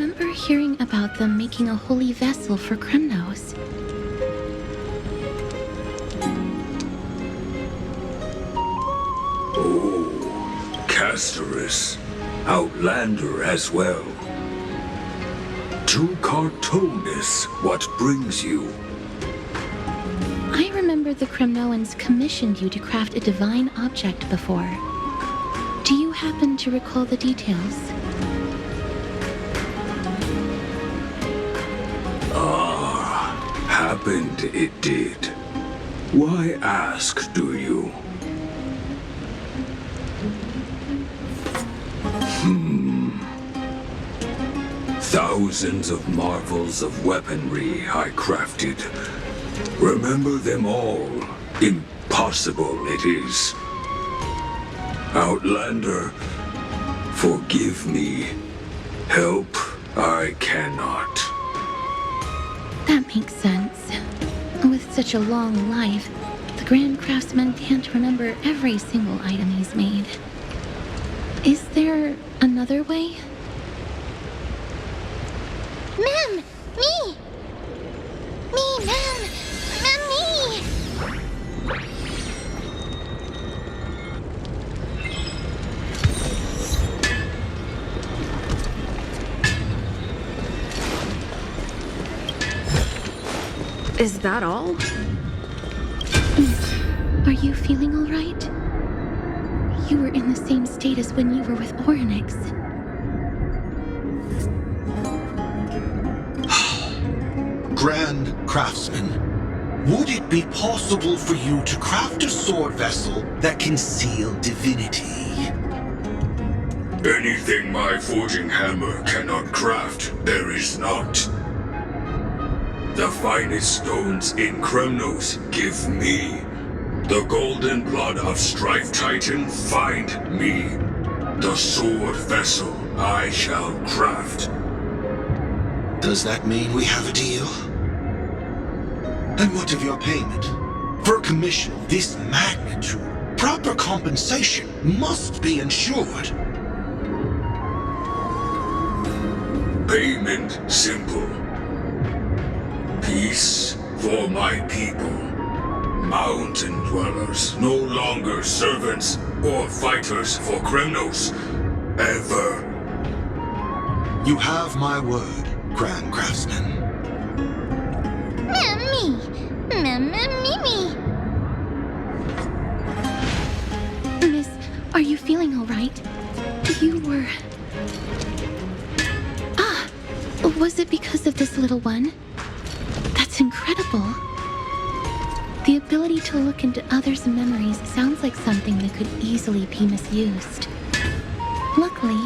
remember hearing about them making a holy vessel for Kremnos. Oh, Castorus. Outlander as well. To Cartonis, what brings you? I remember the Kremnoans commissioned you to craft a divine object before. Do you happen to recall the details? Happened it did. Why ask, do you? Thousands of marvels of weaponry I crafted. Remember them all. Impossible it is. Outlander, forgive me. Help I cannot. That makes sense. With such a long life, the Grand Craftsman can't remember every single item he's made. Is there another way? Ma'am! Me! Me, ma'am! Ma'am, me! Is that all? Are you feeling all right? You were in the same state as when you were with Orynyx. Grand Craftsman, would it be possible for you to craft a sword vessel that can seal divinity? Anything my forging hammer cannot craft, there is not. The finest stones in Kremnos give me. The golden blood of Strife Titan find me. The sword vessel I shall craft. Does that mean we have a deal? And what of your payment? For a commission of this magnitude, proper compensation must be ensured. Payment simple. Peace for my people. Mountain dwellers, no longer servants or fighters for Kremnos. Ever. You have my word, Grand Craftsman. Ma'am, me! Ma'am, me! Miss, are you feeling all right? You were... was it because of this little one? That's incredible. The ability to look into others' memories sounds like something that could easily be misused. Luckily,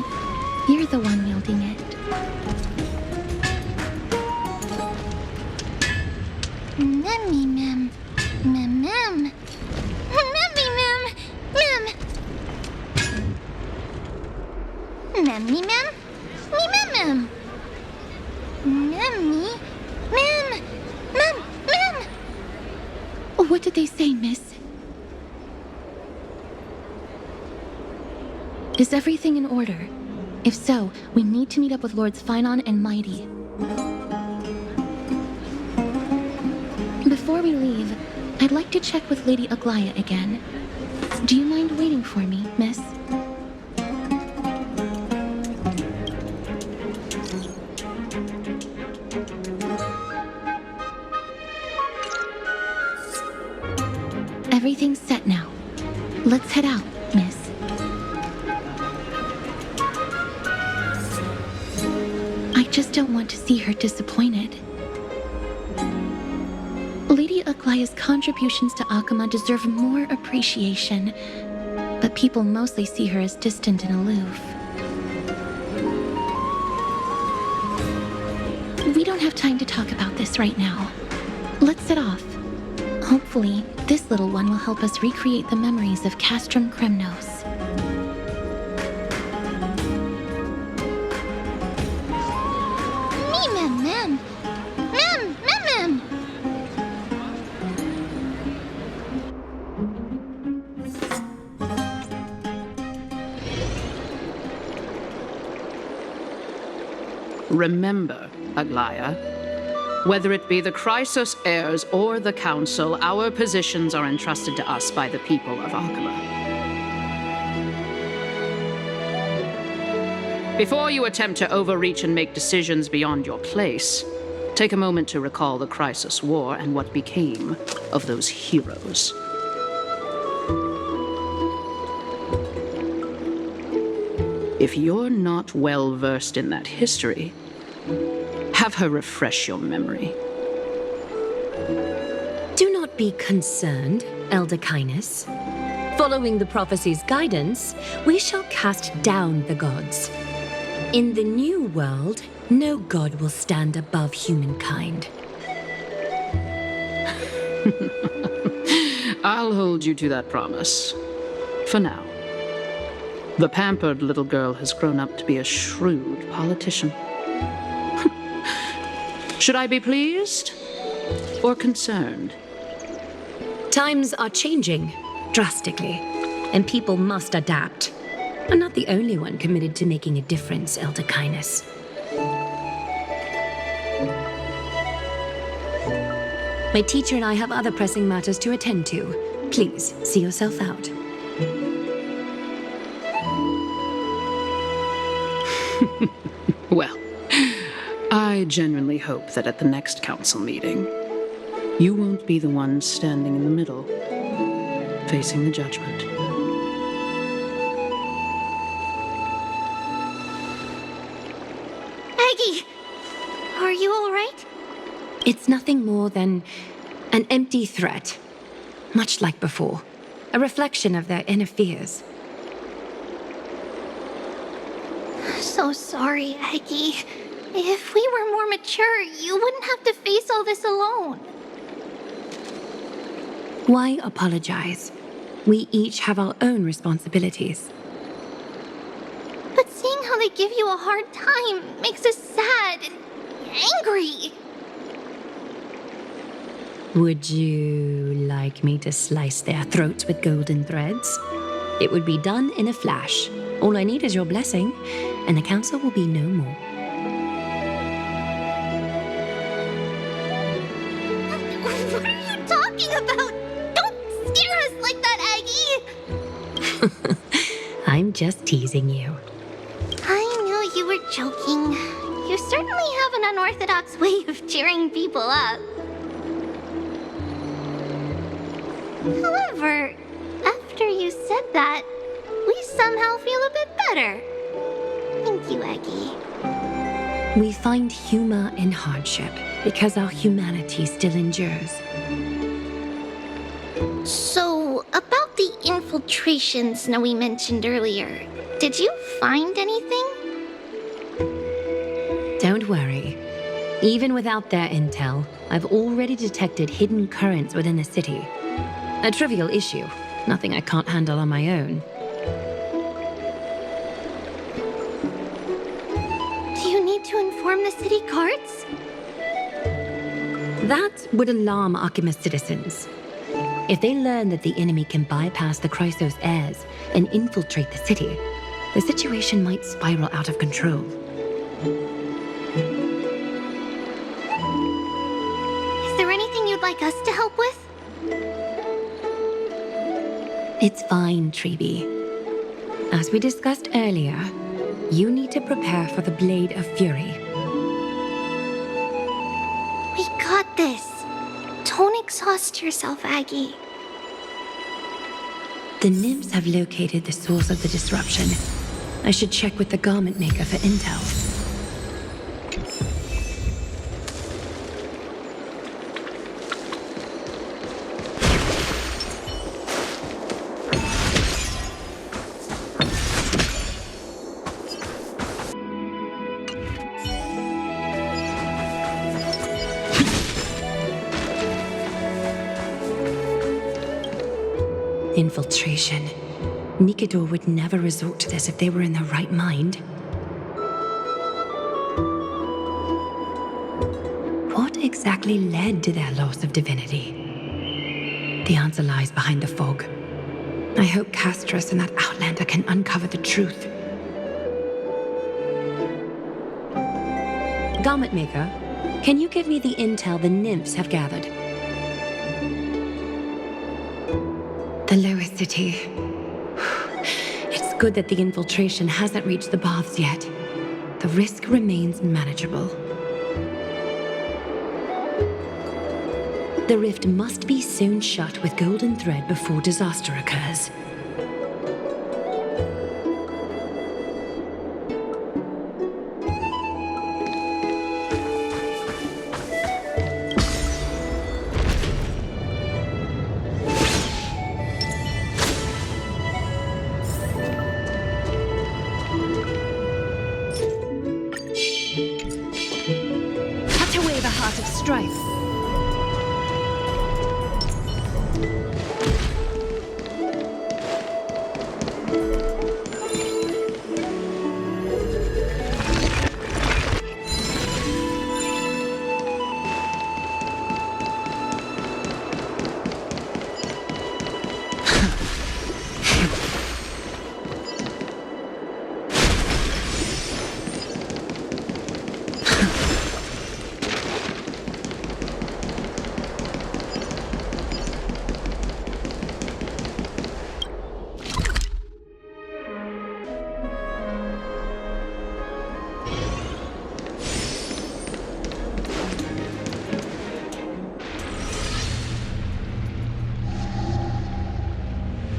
you're the one wielding it. Mammy, ma'am. Ma'am. Mammy, ma'am. Ma'am. Mammy, ma'am. Me, ma'am. Mammy. Ma'am. Ma'am. What did they say, miss? Is everything in order? If so, we need to meet up with Lords Phynon and Mighty. Before we leave, I'd like to check with Lady Aglaya again. Do you mind waiting for me, miss? Everything's set now. Let's head out, miss. I just don't want to see her disappointed. Lady Aglaya's contributions to Akama deserve more appreciation, but people mostly see her as distant and aloof. We don't have time to talk about this right now. Let's set off. Hopefully, this little one will help us recreate the memories of Castrum Kremnos. Ma'am. Ma'am. Remember, Aglaya, whether it be the Chrysos heirs or the Council, our positions are entrusted to us by the people of Alcala. Before you attempt to overreach and make decisions beyond your place, take a moment to recall the Chrysos War and what became of those heroes. If you're not well versed in that history, have her refresh your memory. Do not be concerned, Elder Kindness. Following the prophecy's guidance, we shall cast down the gods. In the new world, no god will stand above humankind. I'll hold you to that promise. For now. The pampered little girl has grown up to be a shrewd politician. Should I be pleased or concerned? Times are changing drastically, and people must adapt. I'm not the only one committed to making a difference, Elder Kindness. My teacher and I have other pressing matters to attend to. Please, see yourself out. Well, I genuinely hope that at the next council meeting, you won't be the one standing in the middle, facing the judgment. Aggie! Are you alright? It's nothing more than an empty threat, much like before, a reflection of their inner fears. So sorry, Aggie. If we were more mature, you wouldn't have to face all this alone. Why apologize? We each have our own responsibilities. But seeing how they give you a hard time makes us sad and angry. Would you like me to slice their throats with golden threads? It would be done in a flash. All I need is your blessing, and the council will be no more. What are you talking about? Don't scare us like that, Aggie! I'm just teasing you. I knew you were joking. You certainly have an unorthodox way of cheering people up. However, after you said that, we somehow feel a bit better. Thank you, Aggie. We find humor in hardship because our humanity still endures. So, about the infiltrations Snowy mentioned earlier, did you find anything? Don't worry. Even without their intel, I've already detected hidden currents within the city. A trivial issue, nothing I can't handle on my own. Do you need to inform the city guards? That would alarm Archimedes citizens. If they learn that the enemy can bypass the Chrysos heirs and infiltrate the city, the situation might spiral out of control. Is there anything you'd like us to help with? It's fine, Treeby. As we discussed earlier, you need to prepare for the Blade of Fury. We got this. Don't exhaust yourself, Aggie. The nymphs have located the source of the disruption. I should check with the garment maker for intel. Infiltration. Nikador would never resort to this if they were in their right mind. What exactly led to their loss of divinity? The answer lies behind the fog. I hope Castros and that Outlander can uncover the truth. Garment Maker, can you give me the intel the nymphs have gathered? The lower city. It's good that the infiltration hasn't reached the baths yet. The risk remains manageable. The rift must be sewn shut with golden thread before disaster occurs. Cut away the heart of strife.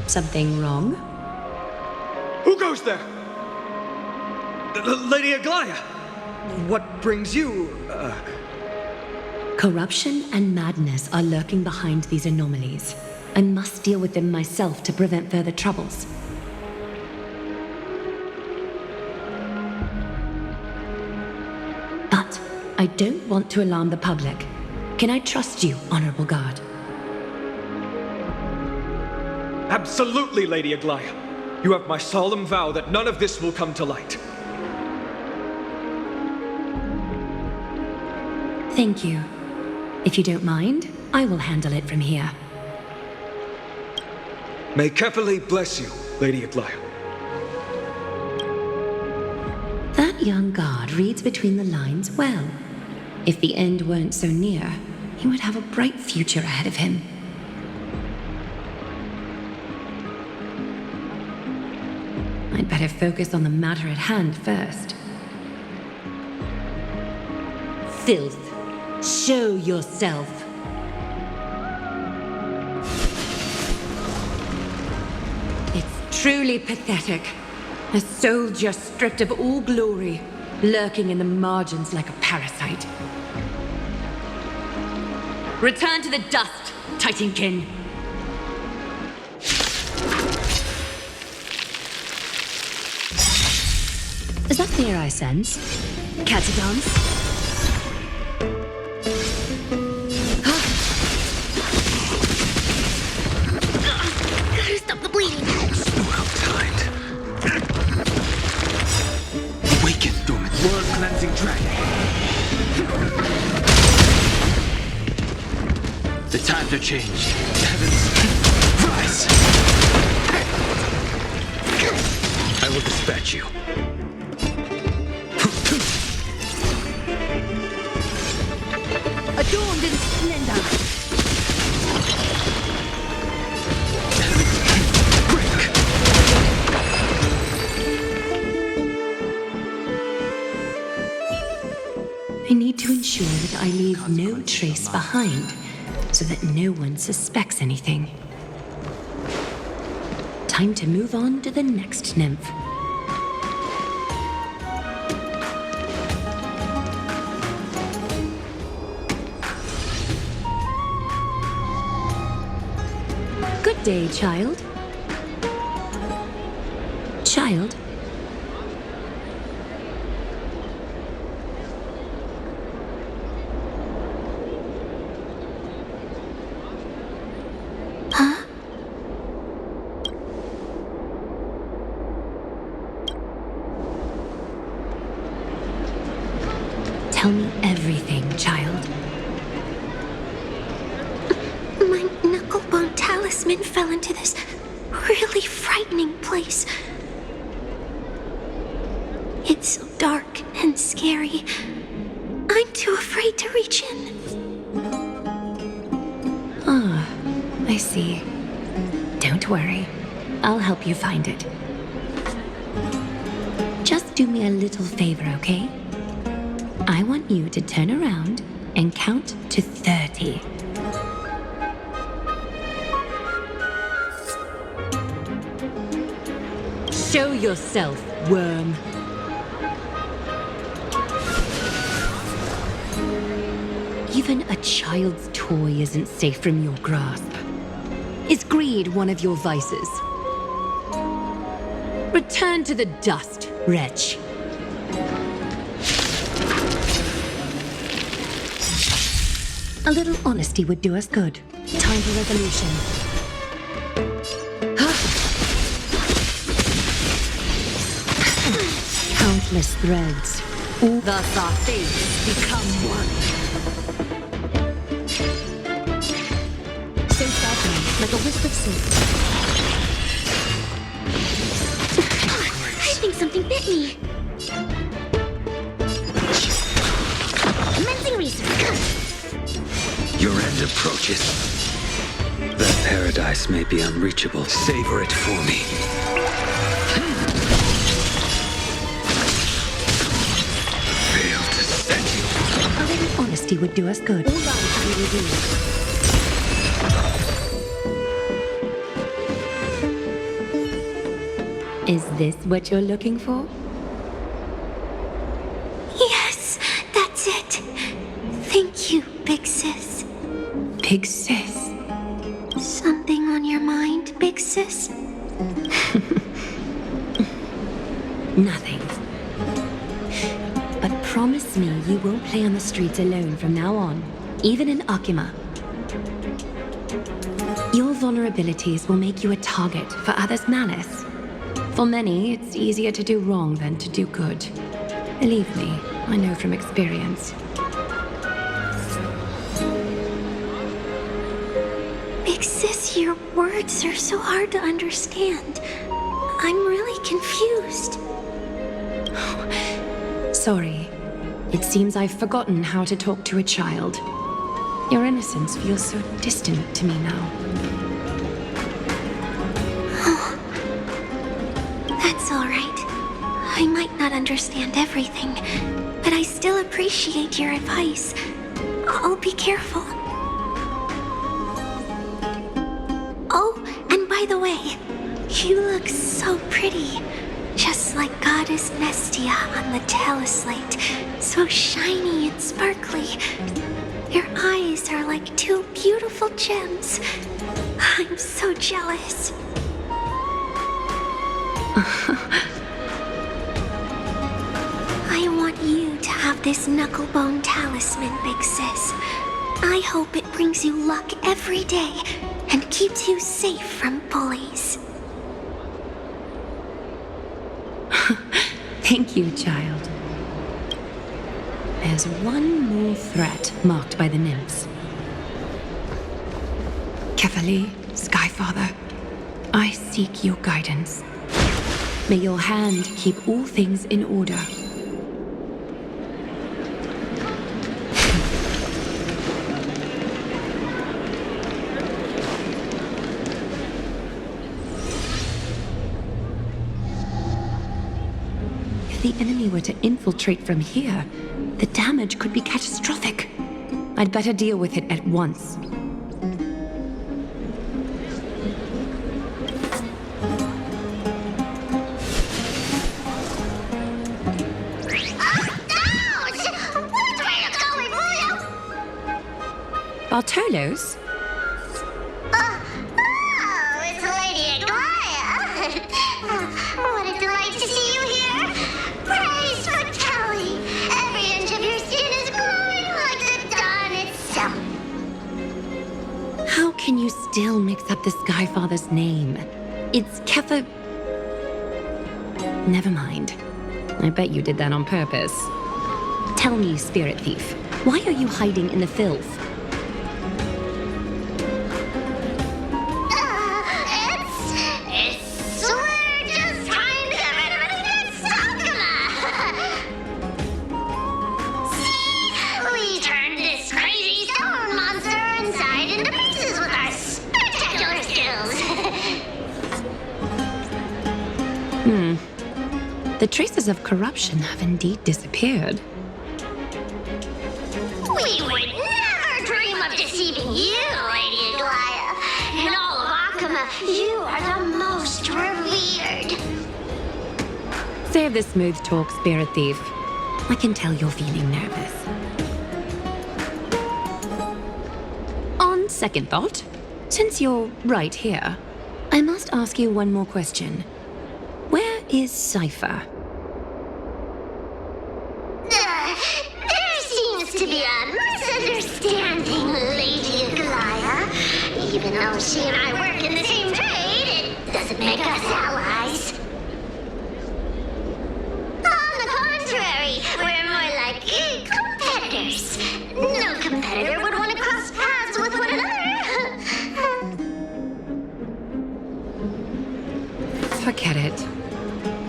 Something wrong? Who goes there? Lady Aglaia! What brings you, Corruption and madness are lurking behind these anomalies. I must deal with them myself to prevent further troubles. But I don't want to alarm the public. Can I trust you, Honorable Guard? Absolutely, Lady Aglaia. You have my solemn vow that none of this will come to light. Thank you. If you don't mind, I will handle it from here. May Kepali bless you, Lady Aglaia. That young guard reads between the lines well. If the end weren't so near, he would have a bright future ahead of him. I'd better focus on the matter at hand first. Filth, show yourself. It's truly pathetic. A soldier stripped of all glory, lurking in the margins like a parasite. Return to the dust, Titankin. Is that fear I sense? Catadance? Gotta stop the bleeding. Well timed. Awaken, dormant world-cleansing dragon. The times are changed. Heavens, rise! I will dispatch you. Adorned in splendor. I need to ensure that I leave no trace behind, so that no one suspects anything. Time to move on to the next nymph. Good day, child. Child? Huh? Tell me everything, child. My knucklebone talisman fell into this really frightening place. It's so dark and scary. I'm too afraid to reach in. Ah, I see. Don't worry. I'll help you find it. Just do me a little favor, okay? I want you to turn around and count to 30. Show yourself, worm. Even a child's toy isn't safe from your grasp. Is greed one of your vices? Return to the dust, wretch. A little honesty would do us good. Time for resolution. Countless threads. Thus our fates become one. So sadly, like a wisp of silk. I think something bit me. Commencing research. Your end approaches. That paradise may be unreachable. Savor it for me. Fail to set you. A little honesty would do us good. All lives be revealed. Is this what you're looking for? Yes, that's it. Thank you, big sis. Big sis. Something on your mind, big sis? Nothing. But promise me you won't play on the streets alone from now on, even in Akima. Your vulnerabilities will make you a target for others' malice. For many, it's easier to do wrong than to do good. Believe me, I know from experience. Big sis, your words are so hard to understand. I'm really confused. Sorry. It seems I've forgotten how to talk to a child. Your innocence feels so distant to me now. That's all right. I might not understand everything, but I still appreciate your advice. I'll be careful. Oh, and by the way, you look so pretty. Just like Goddess Nestia on the teleslate. So shiny and sparkly. Your eyes are like two beautiful gems. I'm so jealous. I want you to have this knucklebone talisman, big sis. I hope it brings you luck every day and keeps you safe from bullies. Thank you, child. There's one more threat marked by the nymphs. Kefali, Skyfather, I seek your guidance. May your hand keep all things in order. If the enemy were to infiltrate from here, the damage could be catastrophic. I'd better deal with it at once. Bartolos? Oh, it's Lady Aglaya. What a delight to see you here. Praise for Kelly. Every inch of your skin is glowing like the dawn itself. How can you still mix up the Skyfather's name? It's Kefa... Never mind. I bet you did that on purpose. Tell me, Spirit Thief, why are you hiding in the filth? We're just trying to get rid of anything that's Sakuma. See? The traces of corruption have indeed disappeared. We would never dream of deceiving you, Lady Aglaya. In all of Akama, you are the most revered. Save the smooth talk, Spirit Thief. I can tell you're feeling nervous. On second thought, since you're right here, I must ask you one more question. Where is Cypher? There seems to be a misunderstanding, Lady Aglaya. Even though she and I work in the same trade, it doesn't make us allies. On the contrary, we're more like competitors. No competitor would want to cross paths with one another. Forget it.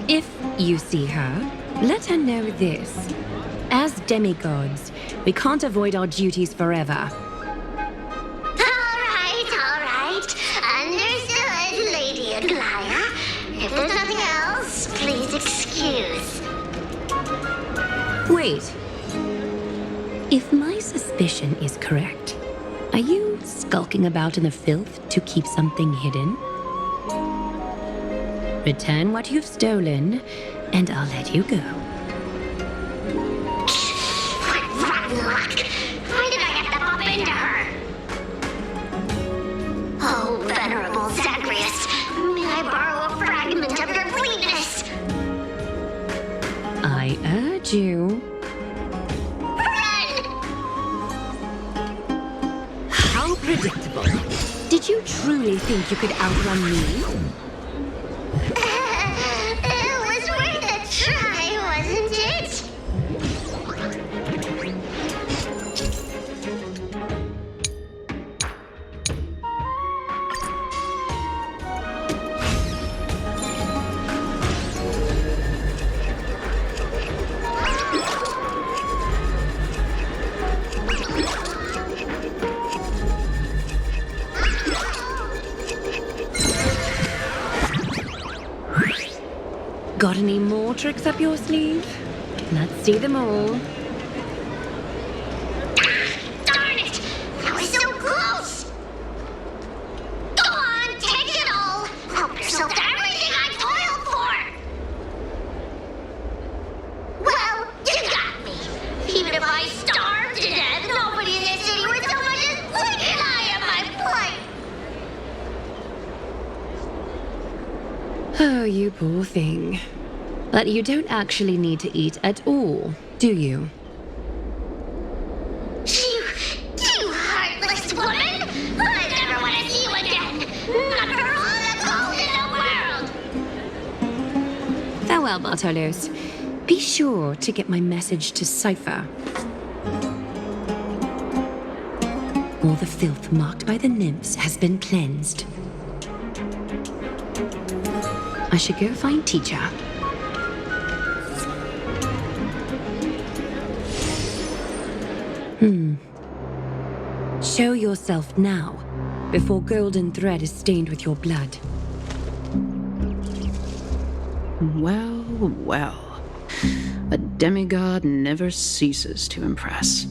If you see her, let her know this. As demigods, we can't avoid our duties forever. All right. Understood, Lady Aglaya. If there's nothing else, please excuse. Wait. If my suspicion is correct, are you skulking about in the filth to keep something hidden? Return what you've stolen, and I'll let you go. What rotten luck! Why did I have to bump into her? Oh, venerable Zagreus, may I borrow a fragment of your fleetness? I urge you. Run! How predictable. Did you truly think you could outrun me? It was worth a try, wasn't it? Got any more tricks up your sleeve? Let's see them all. Darn it! I was so close! Go on, take it all! Help yourself to everything I toiled for! Well, you got me. Even if I starved to death, nobody in this city would so much as blink an eye at my plight. Oh, you poor thing. But you don't actually need to eat at all, do you? You heartless woman! I never want to see you again! Not for all the gold in the world! Farewell, Bartolos. Be sure to get my message to Cypher. All the filth marked by the nymphs has been cleansed. I should go find Teacher. Show yourself now, before golden thread is stained with your blood. Well, well. A demigod never ceases to impress.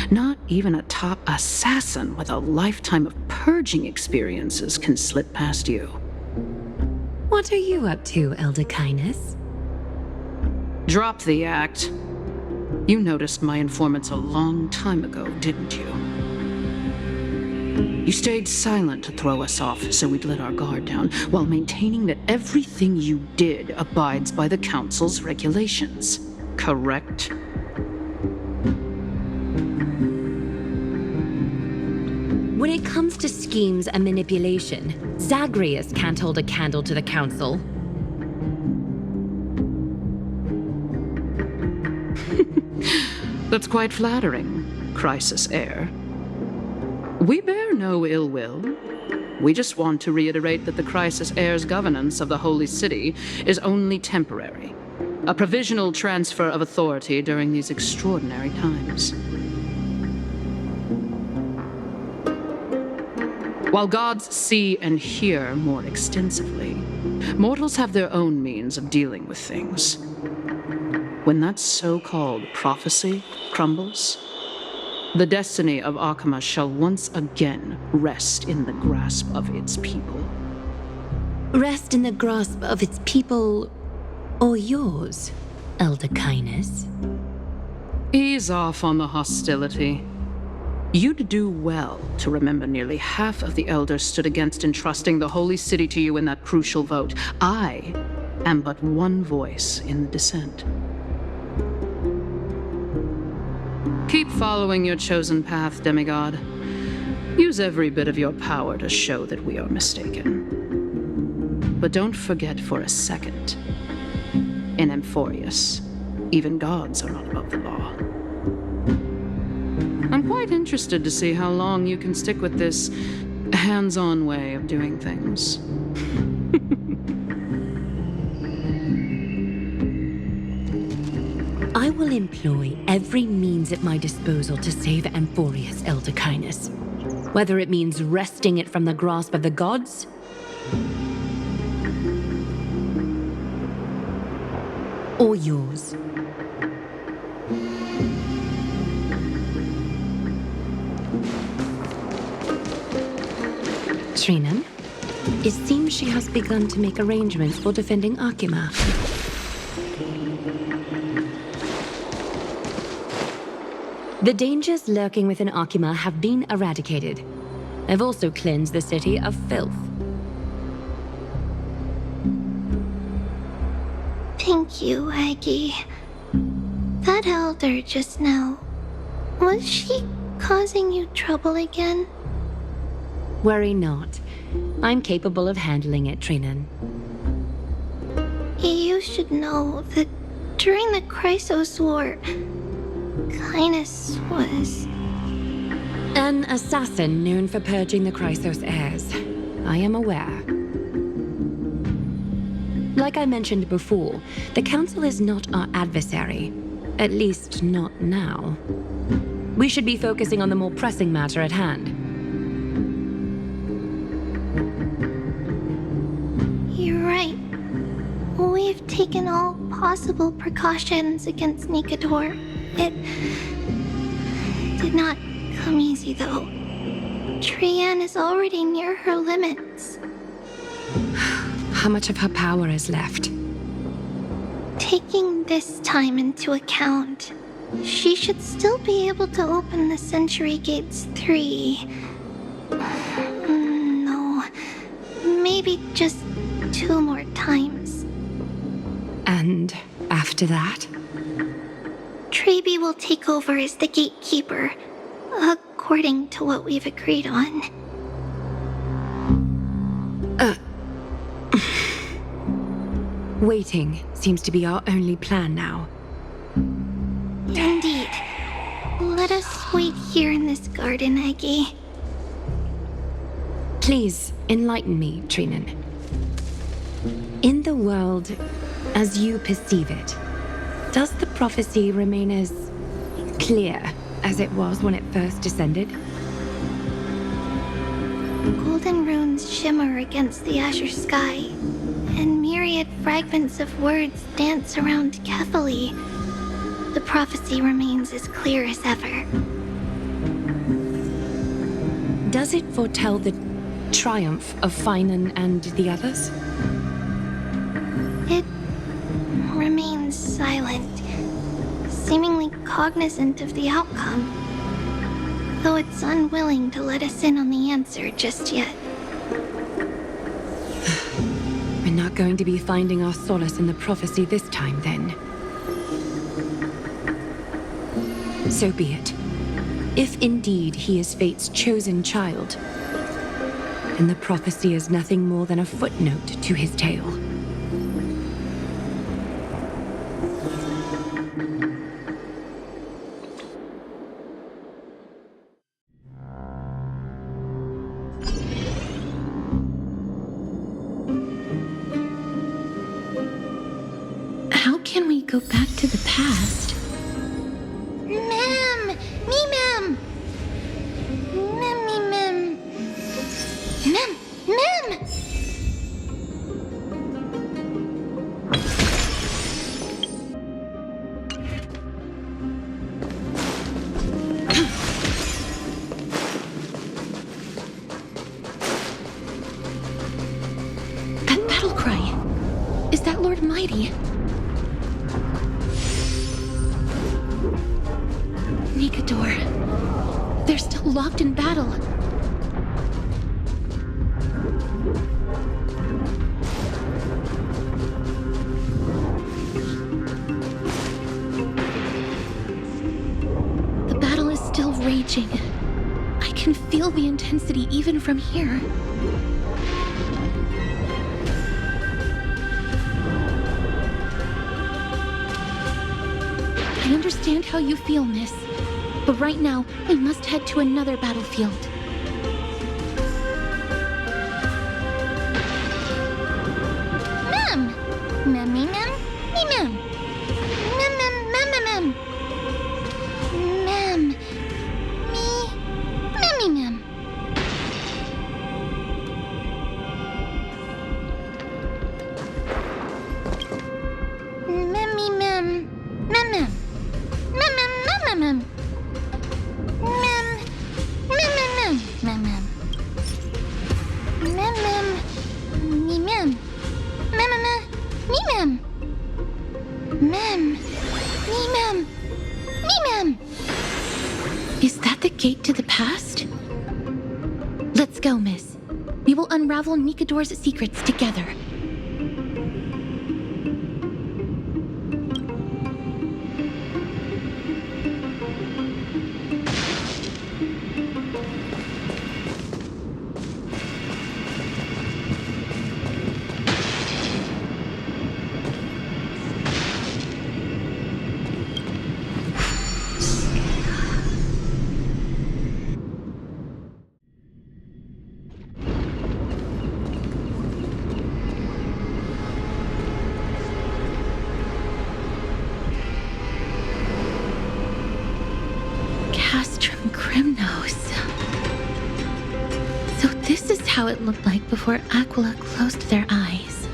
Not even a top assassin with a lifetime of purging experiences can slip past you. What are you up to, Elder Kindness? Drop the act. You noticed my informants a long time ago, didn't you? You stayed silent to throw us off so we'd let our guard down, while maintaining that everything you did abides by the Council's regulations. Correct? When it comes to schemes and manipulation, Zagreus can't hold a candle to the Council. That's quite flattering, Crisis Heir. We bear no ill will. We just want to reiterate that the Crisis Heir's governance of the Holy City is only temporary. A provisional transfer of authority during these extraordinary times. While gods see and hear more extensively, mortals have their own means of dealing with things. When that so-called prophecy crumbles, the destiny of Akama shall once again rest in the grasp of its people. Rest in the grasp of its people, or yours, Elder Kindness? Ease off on the hostility. You'd do well to remember nearly half of the elders stood against entrusting the holy city to you in that crucial vote. I am but one voice in the dissent. Keep following your chosen path, demigod. Use every bit of your power to show that we are mistaken. But don't forget for a second, in Amphorius, even gods are not above the law. I'm quite interested to see how long you can stick with this hands-on way of doing things. I will employ every means at my disposal to save Amphorius, Elder Kindness. Whether it means wresting it from the grasp of the gods, or yours. Trinan, it seems she has begun to make arrangements for defending Akima. The dangers lurking within Akima have been eradicated. I've also cleansed the city of filth. Thank you, Aggie. That elder just now, was she causing you trouble again? Worry not. I'm capable of handling it, Trinan. You should know that during the Chrysos War, Kindness was... An assassin known for purging the Chrysos heirs. I am aware. Like I mentioned before, the Council is not our adversary. At least not now. We should be focusing on the more pressing matter at hand. You're right. We've taken all possible precautions against Nikador. It did not come easy, though. Trian is already near her limits. How much of her power is left? Taking this time into account, she should still be able to open the Century Gates 3. No, maybe just 2 more times. And after that? Trebi will take over as the gatekeeper, according to what we've agreed on. Waiting seems to be our only plan now. Indeed. Let us wait here in this garden, Aggie. Please enlighten me, Trinan. In the world as you perceive it, does the prophecy remain as clear as it was when it first descended? Golden runes shimmer against the azure sky, and myriad fragments of words dance around Kefali. The prophecy remains as clear as ever. Does it foretell the triumph of Finan and the others? It remains silent, seemingly cognizant of the outcome, though it's unwilling to let us in on the answer just yet. We're not going to be finding our solace in the prophecy this time, then. So be it. If indeed he is Fate's chosen child, then the prophecy is nothing more than a footnote to his tale. How can we go back to the past? Mem! Me, Mem! Mem, me, Mem. almighty! Nikador. They're still locked in battle. The battle is still raging. I can feel the intensity even from here. I understand how you feel, miss. But right now, we must head to another battlefield. Mem! Mem. Mem. Mem. Mem. Mem. Is that the gate to the past? Let's go, miss. We will unravel Nikador's secrets together. So this is how it looked like before Aquila closed their eyes.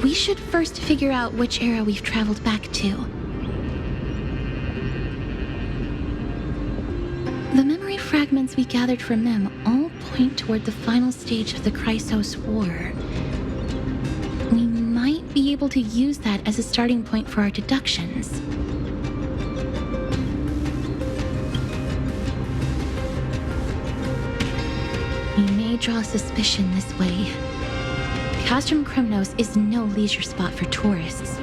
We should first figure out which era we've traveled back to. The memory fragments we gathered from Mem all point toward the final stage of the Chrysos War. We might be able to use that as a starting point for our deductions. We may draw suspicion this way. Castrum Kremnos is no leisure spot for tourists.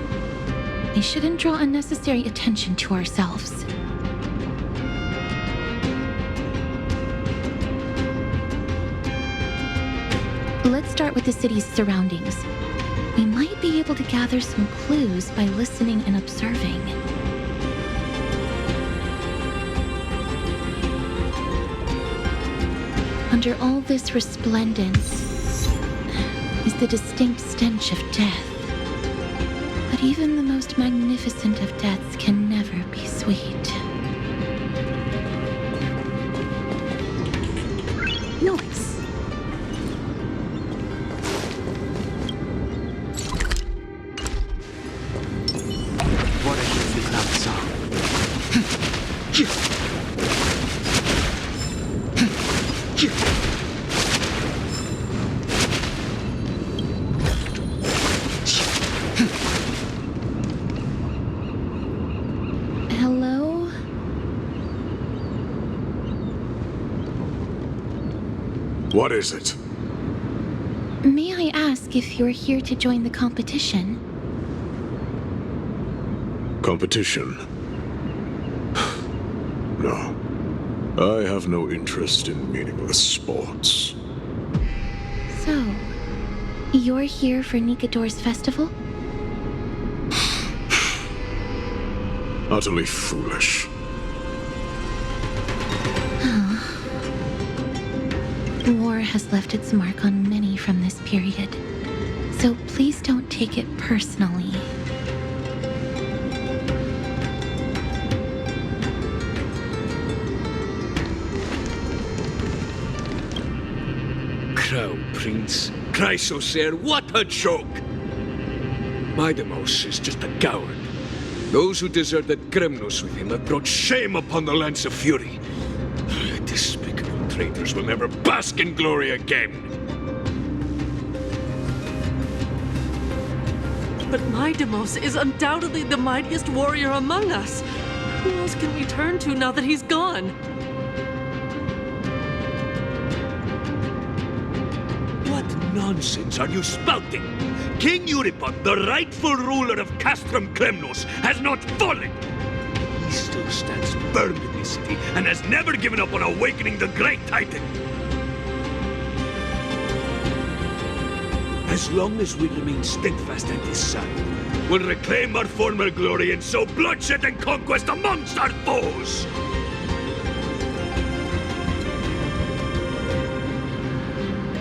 We shouldn't draw unnecessary attention to ourselves. Let's start with the city's surroundings. We might be able to gather some clues by listening and observing. Under all this resplendence is the distinct stench of death. But even the most magnificent of deaths can never be sweet. Nice. Hello? What is it? May I ask if you're here to join the competition? Competition? No. I have no interest in meaningless sports. So, you're here for Nikador's festival? Utterly foolish. War has left its mark on many from this period, so please don't take it personally. Crown Prince, Chrysosair, what a joke! Mydemos is just a coward. Those who deserted Kremnos with him have brought shame upon the lands of Fury. Despicable traitors will never bask in glory again. But Maidemos is undoubtedly the mightiest warrior among us. Who else can we turn to now that he's gone? What nonsense are you spouting? King Euripon, the rightful ruler of Castrum Kremnos, has not fallen. He still stands firm in this city and has never given up on awakening the great Titan. As long as we remain steadfast at his side, we'll reclaim our former glory and sow bloodshed and conquest amongst our foes!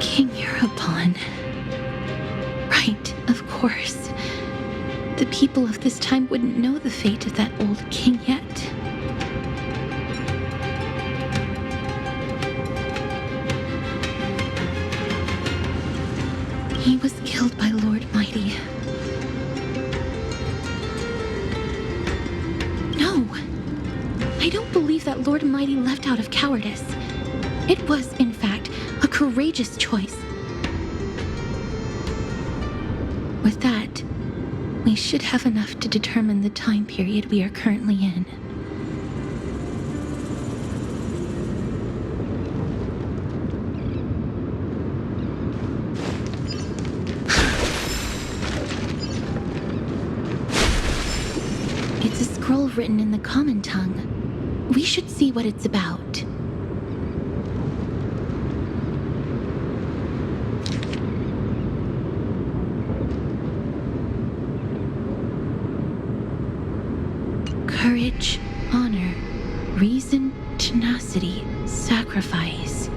King Euripon. Right, of course. The people of this time wouldn't know the fate of that old king yet. He was killed by Lord Mighty. No! I don't believe that Lord Mighty left out of cowardice. It was, in fact, a courageous choice. With that, we should have enough to determine the time period we are currently in. It's a scroll written in the common tongue. We should see what it's about. Courage, honor, reason, tenacity, sacrifice.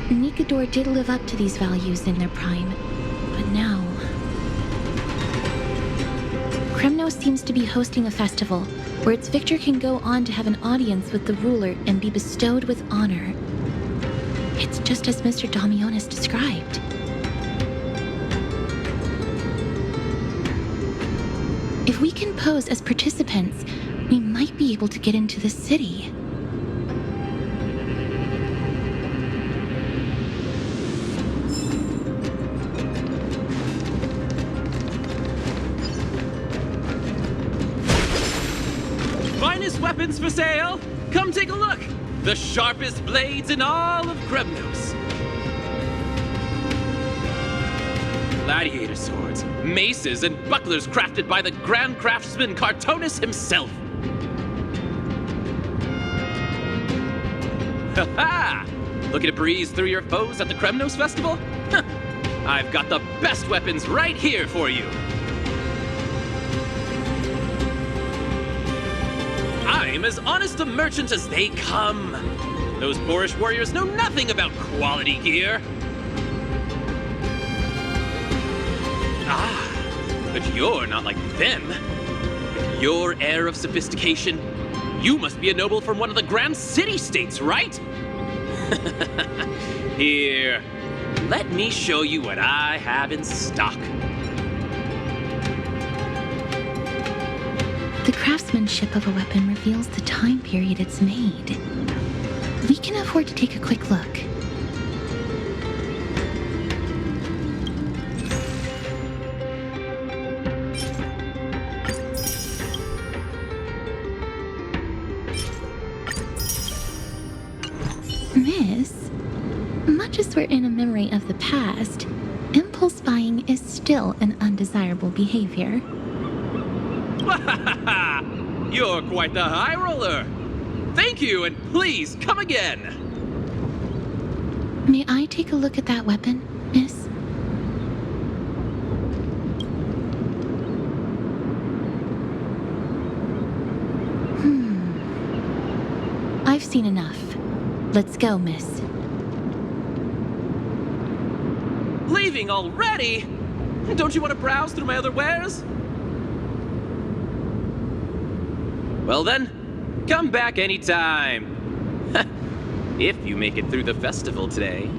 Nikador did live up to these values in their prime, but now... Kremnos seems to be hosting a festival, where its victor can go on to have an audience with the ruler and be bestowed with honor. It's just as Mr. Damionis described. If we can pose as participants, we might be able to get into the city. Finest weapons for sale! Come take a look! The sharpest blades in all of Kremnos. Gladiator swords, maces, and bucklers crafted by the grand craftsman Cartonus himself. Ha-ha! Looking to breeze through your foes at the Kremnos Festival? I've got the best weapons right here for you. I'm as honest a merchant as they come. Those boorish warriors know nothing about quality gear. Ah, but you're not like them. With your air of sophistication, you must be a noble from one of the grand city-states, right? Here, let me show you what I have in stock. The craftsmanship of a weapon reveals the time period it's made. We can afford to take a quick look. Miss, much as we're in a memory of the past, impulse buying is still an undesirable behavior. You're quite the high roller. Thank you, and please come again. May I take a look at that weapon, miss? I've seen enough. Let's go, miss. Leaving already? Don't you want to browse through my other wares? Well then, come back anytime. If you make it through the festival today.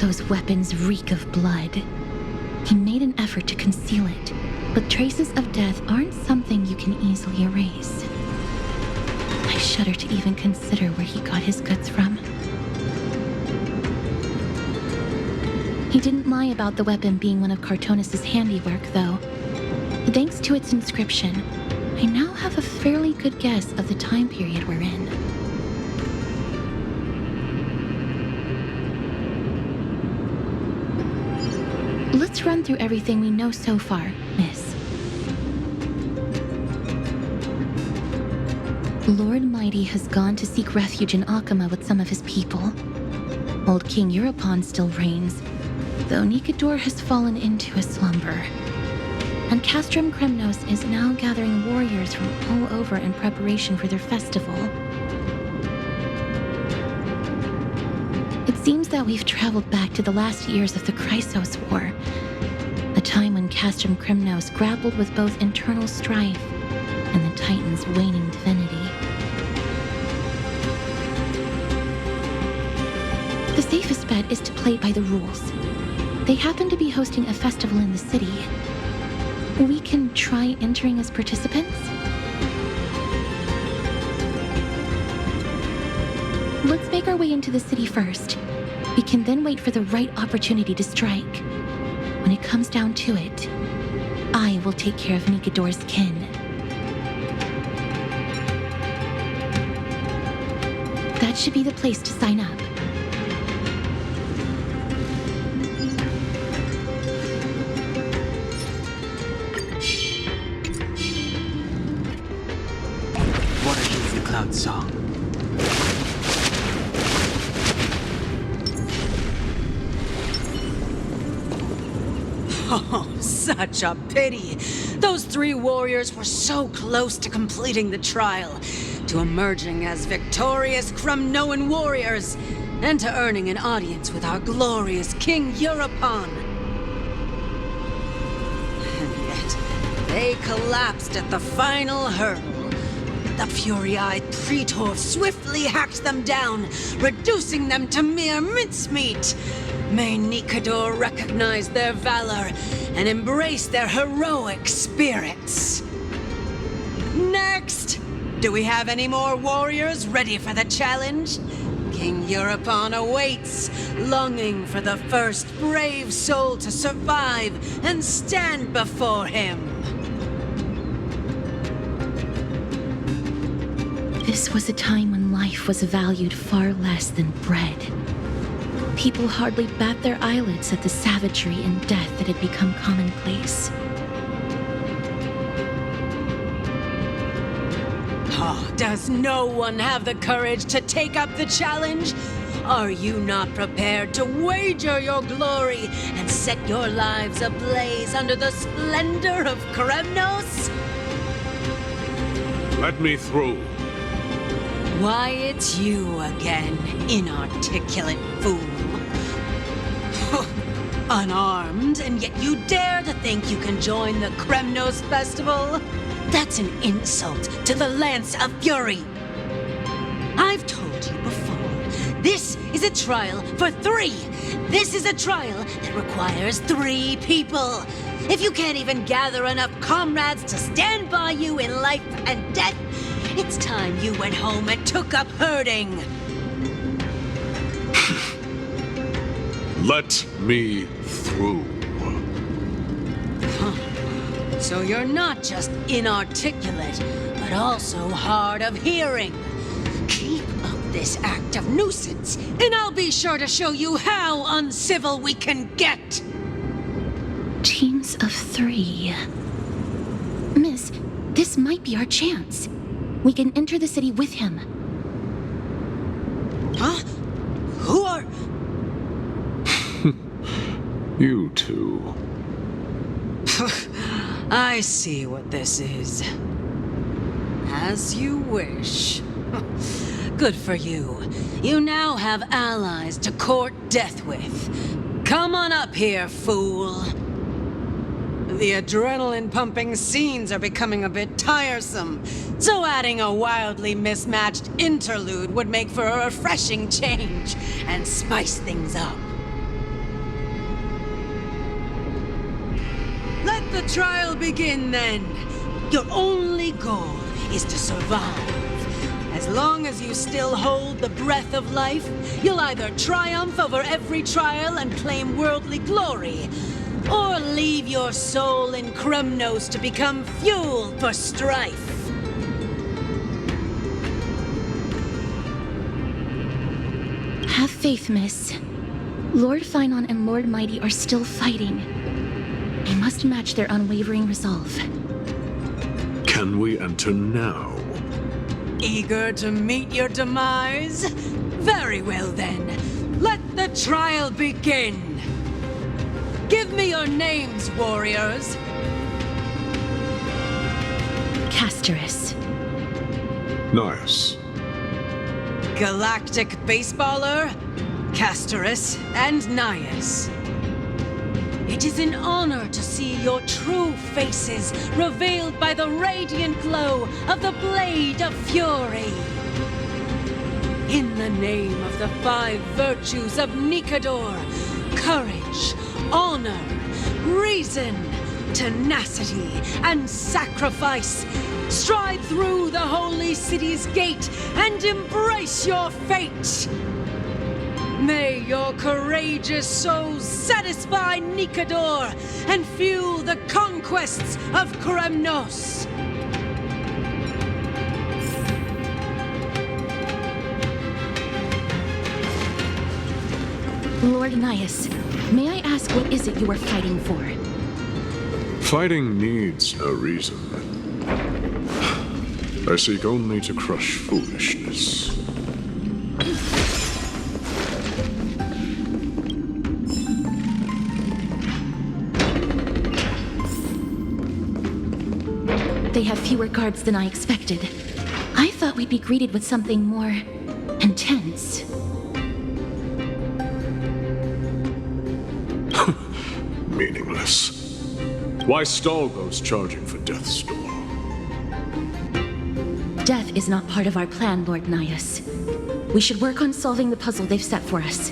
Those weapons reek of blood. He made an effort to conceal it, but traces of death aren't something you can easily erase. I shudder to even consider where he got his goods from. He didn't lie about the weapon being one of Cartonis' handiwork, though. Thanks to its inscription, I now have a fairly good guess of the time period we're in. Let's run through everything we know so far, Miss. Lord Mighty has gone to seek refuge in Akama with some of his people. Old King Europon still reigns, though Nikador has fallen into a slumber. And Castrum Kremnos is now gathering warriors from all over in preparation for their festival. It seems that we've traveled back to the last years of the Chrysos War, a time when Castrum Kremnos grappled with both internal strife and the Titan's waning divinity. The safest bet is to play by the rules. They happen to be hosting a festival in the city. We can try entering as participants? Let's make our way into the city first. We can then wait for the right opportunity to strike. When it comes down to it, I will take care of Nikador's kin. That should be the place to sign up. What are you of the cloud song? Oh, such a pity. Those 3 warriors were so close to completing the trial, to emerging as victorious Kremnoan warriors, and to earning an audience with our glorious King Europon. And yet, they collapsed at the final hurdle. The fury-eyed Praetor swiftly hacked them down, reducing them to mere mincemeat. May Nikador recognize their valor and embrace their heroic spirits. Next! Do we have any more warriors ready for the challenge? King Europon awaits, longing for the first brave soul to survive and stand before him. This was a time when life was valued far less than bread. People hardly bat their eyelids at the savagery and death that had become commonplace. Oh, does no one have the courage to take up the challenge? Are you not prepared to wager your glory and set your lives ablaze under the splendor of Kremnos? Let me through. Why, it's you again, inarticulate fool. Unarmed, and yet you dare to think you can join the Kremnos festival? That's an insult to the Lance of Fury. I've told you before, this is a trial for 3. This is a trial that requires 3 people. If you can't even gather enough comrades to stand by you in life and death, it's time you went home and took up herding. Let me through. So you're not just inarticulate, but also hard of hearing. Keep up this act of nuisance, and I'll be sure to show you how uncivil we can get. Teams of 3. Miss, this might be our chance. We can enter the city with him. Huh? Who are... You two. I see what this is. As you wish. Good for you. You now have allies to court death with. Come on up here, fool. The adrenaline-pumping scenes are becoming a bit tiresome, so adding a wildly mismatched interlude would make for a refreshing change and spice things up. the trial begin then. Your only goal is to survive. As long as you still hold the breath of life, you'll either triumph over every trial and claim worldly glory, or leave your soul in Kremnos to become fuel for strife. Have faith, miss. Lord Finon and Lord Mighty are still fighting. We must match their unwavering resolve. Can we enter now? Eager to meet your demise? Very well then. Let the trial begin. Give me your names, warriors. Castorus. Nice. Galactic Baseballer, Castorus, and Nias. It is an honor to see your true faces revealed by the radiant glow of the Blade of Fury. In the name of the 5 virtues of Nikador, courage, honor, reason, tenacity, and sacrifice, stride through the holy city's gate and embrace your fate. May your courageous souls satisfy Nikador and fuel the conquests of Kremnos. Lord Nias, may I ask what is it you are fighting for? Fighting needs no reason. I seek only to crush foolishness. They have fewer guards than I expected. I thought we'd be greeted with something more intense. Meaningless. Why stall those charging for Death's Door? Death is not part of our plan, Lord Nias. We should work on solving the puzzle they've set for us.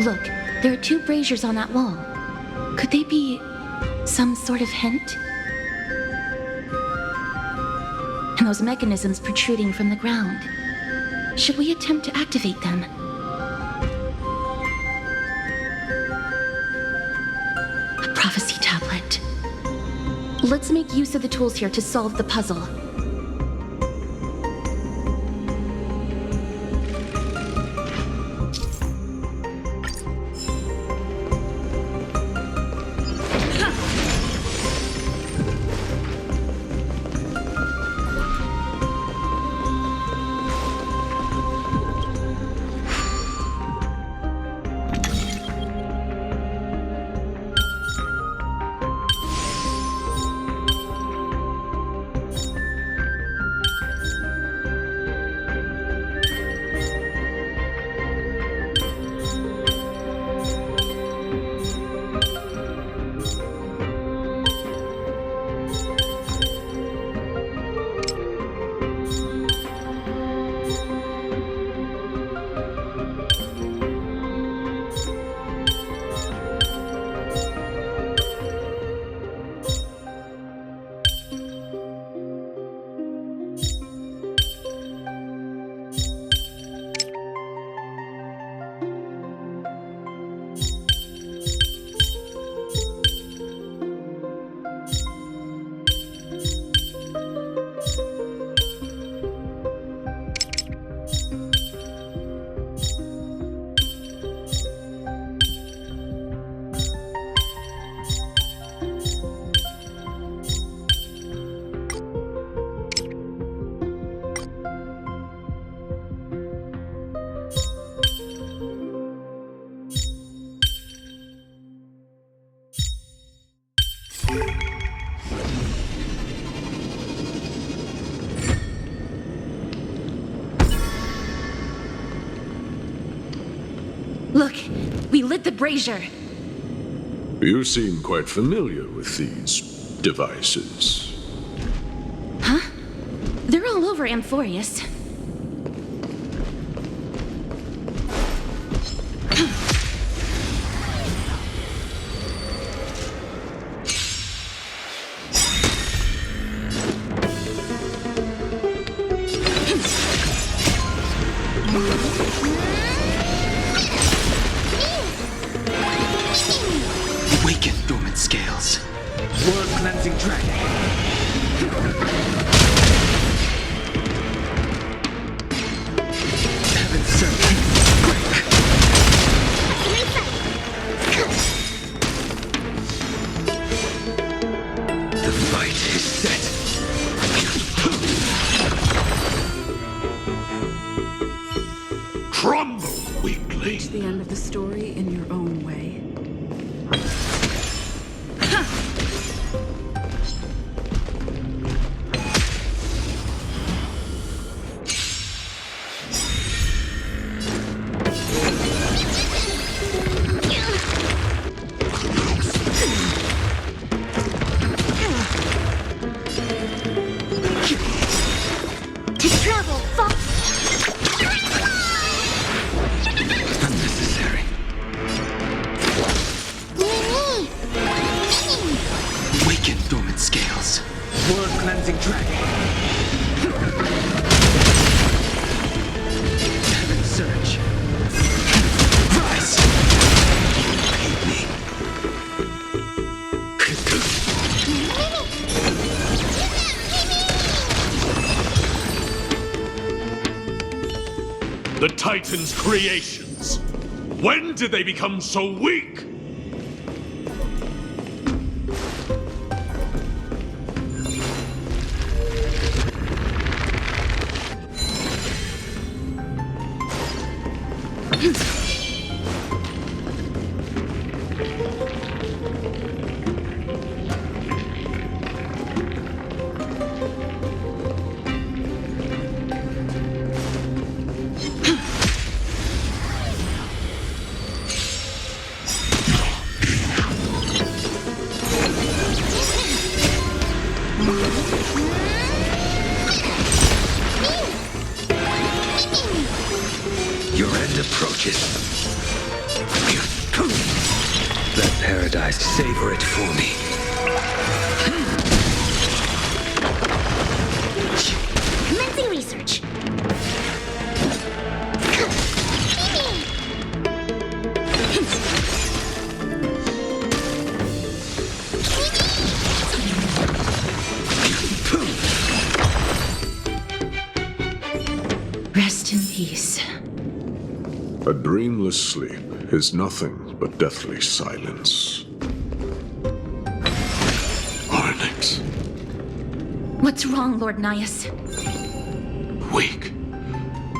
Look, there are 2 braziers on that wall. Could they be some sort of hint? And those mechanisms protruding from the ground. Should we attempt to activate them? A prophecy tablet. Let's make use of the tools here to solve the puzzle. Look, we lit the brazier. You seem quite familiar with these devices. Huh? They're all over Amphorius. Heaven sent. The fight is set. Crumble, weakling! Reach the end of the story in your own way. To travel far. Unnecessary. Weaken dormant scales. Word cleansing dragon. Heaven surge. Rise. Hate me. The Titan's creations. When did they become so weak? Your end approaches. That paradise, savor it for me. Commencing research. Rest in peace. A dreamless sleep is nothing but deathly silence. Onyx. What's wrong, Lord Nias? Weak.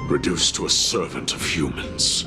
Reduced to a servant of humans.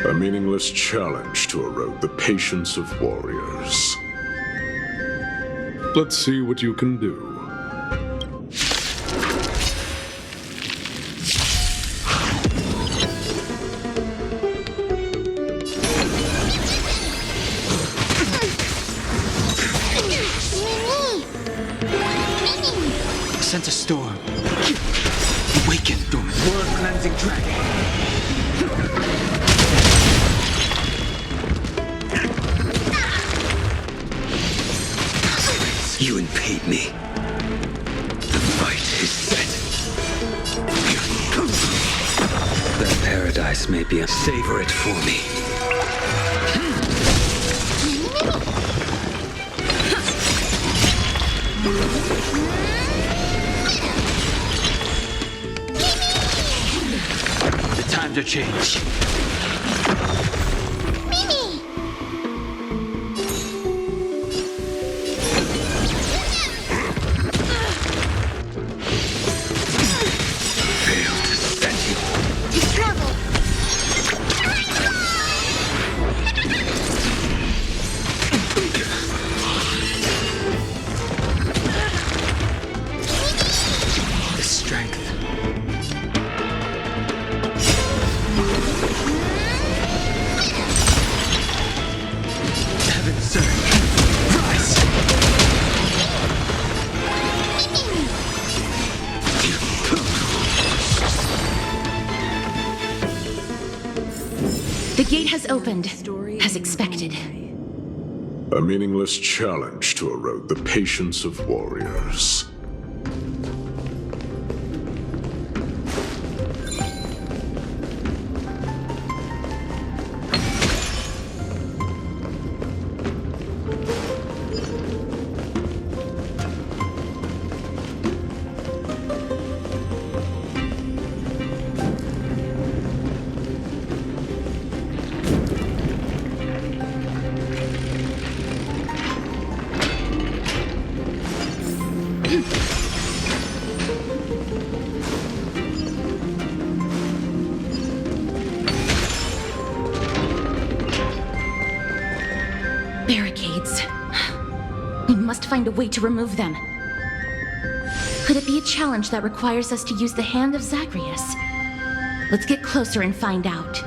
A meaningless challenge to erode the patience of warriors. Let's see what you can do. Sense a storm. Awaken dormant. Word cleansing dragon. You impede me. The fight is set. That paradise may be a savor it for me. The time to change. The strength. The gate has opened, as expected. A meaningless challenge to erode the patience of warriors. Barricades. We must find a way to remove them. Could it be a challenge that requires us to use the hand of Zagreus? Let's get closer and find out.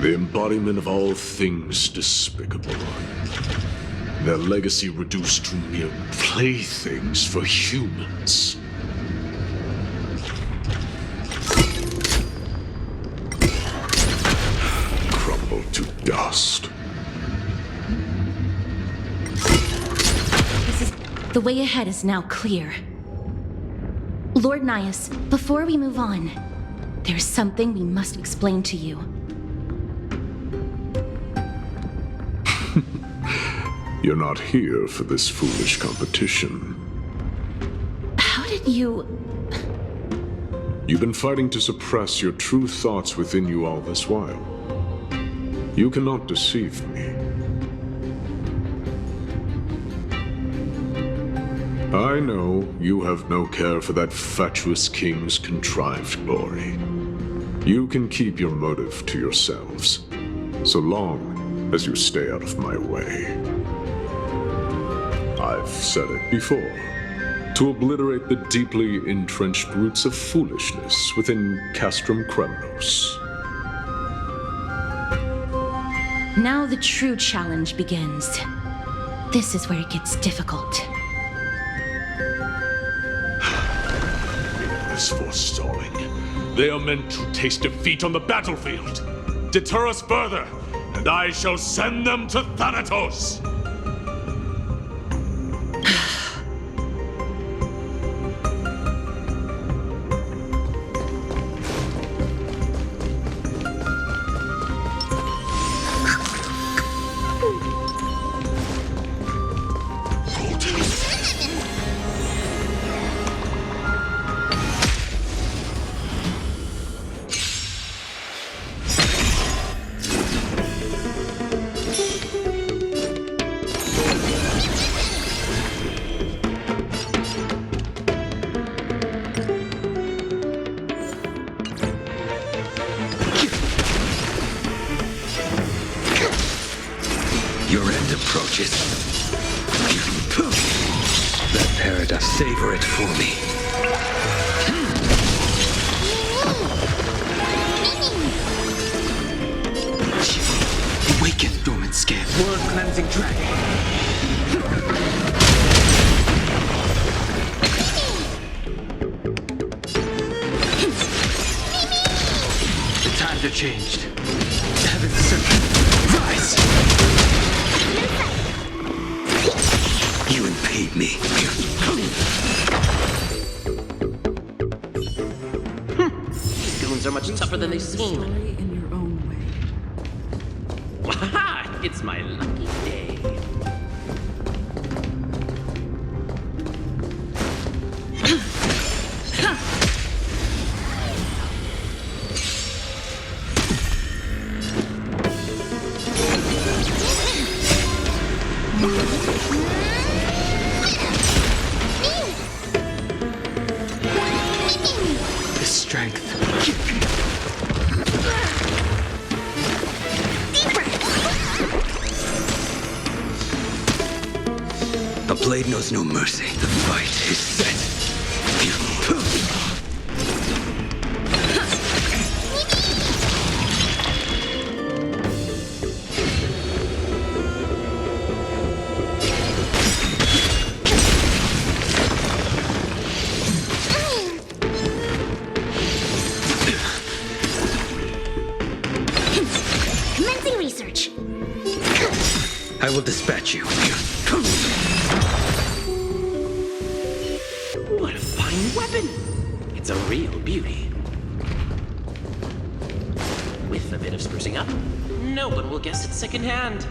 The embodiment of all things despicable. Their legacy reduced to mere playthings for humans. Crumble to dust. The way ahead is now clear. Lord Nias, before we move on, there's something we must explain to you. You're not here for this foolish competition. How did you... You've been fighting to suppress your true thoughts within you all this while. You cannot deceive me. I know you have no care for that fatuous king's contrived glory. You can keep your motive to yourselves, so long as you stay out of my way. I've said it before. To obliterate the deeply entrenched roots of foolishness within Castrum Kremnos. Now the true challenge begins. This is where it gets difficult. Meaningless forestalling. They are meant to taste defeat on the battlefield. Deter us further, and I shall send them to Thanatos! approaches. That paradise, savor it for me. Awaken, dormant scale. World cleansing dragon. The times are changed. Heaven's circuit. Rise! You impede me. These goons are much tougher than they seem. In your own way. Waha! It's my lucky day. The strength. A blade knows no mercy. The fight is set. Commencing research. I will dispatch you. What a fine weapon! It's a real beauty. With a bit of sprucing up, no one will guess it's secondhand.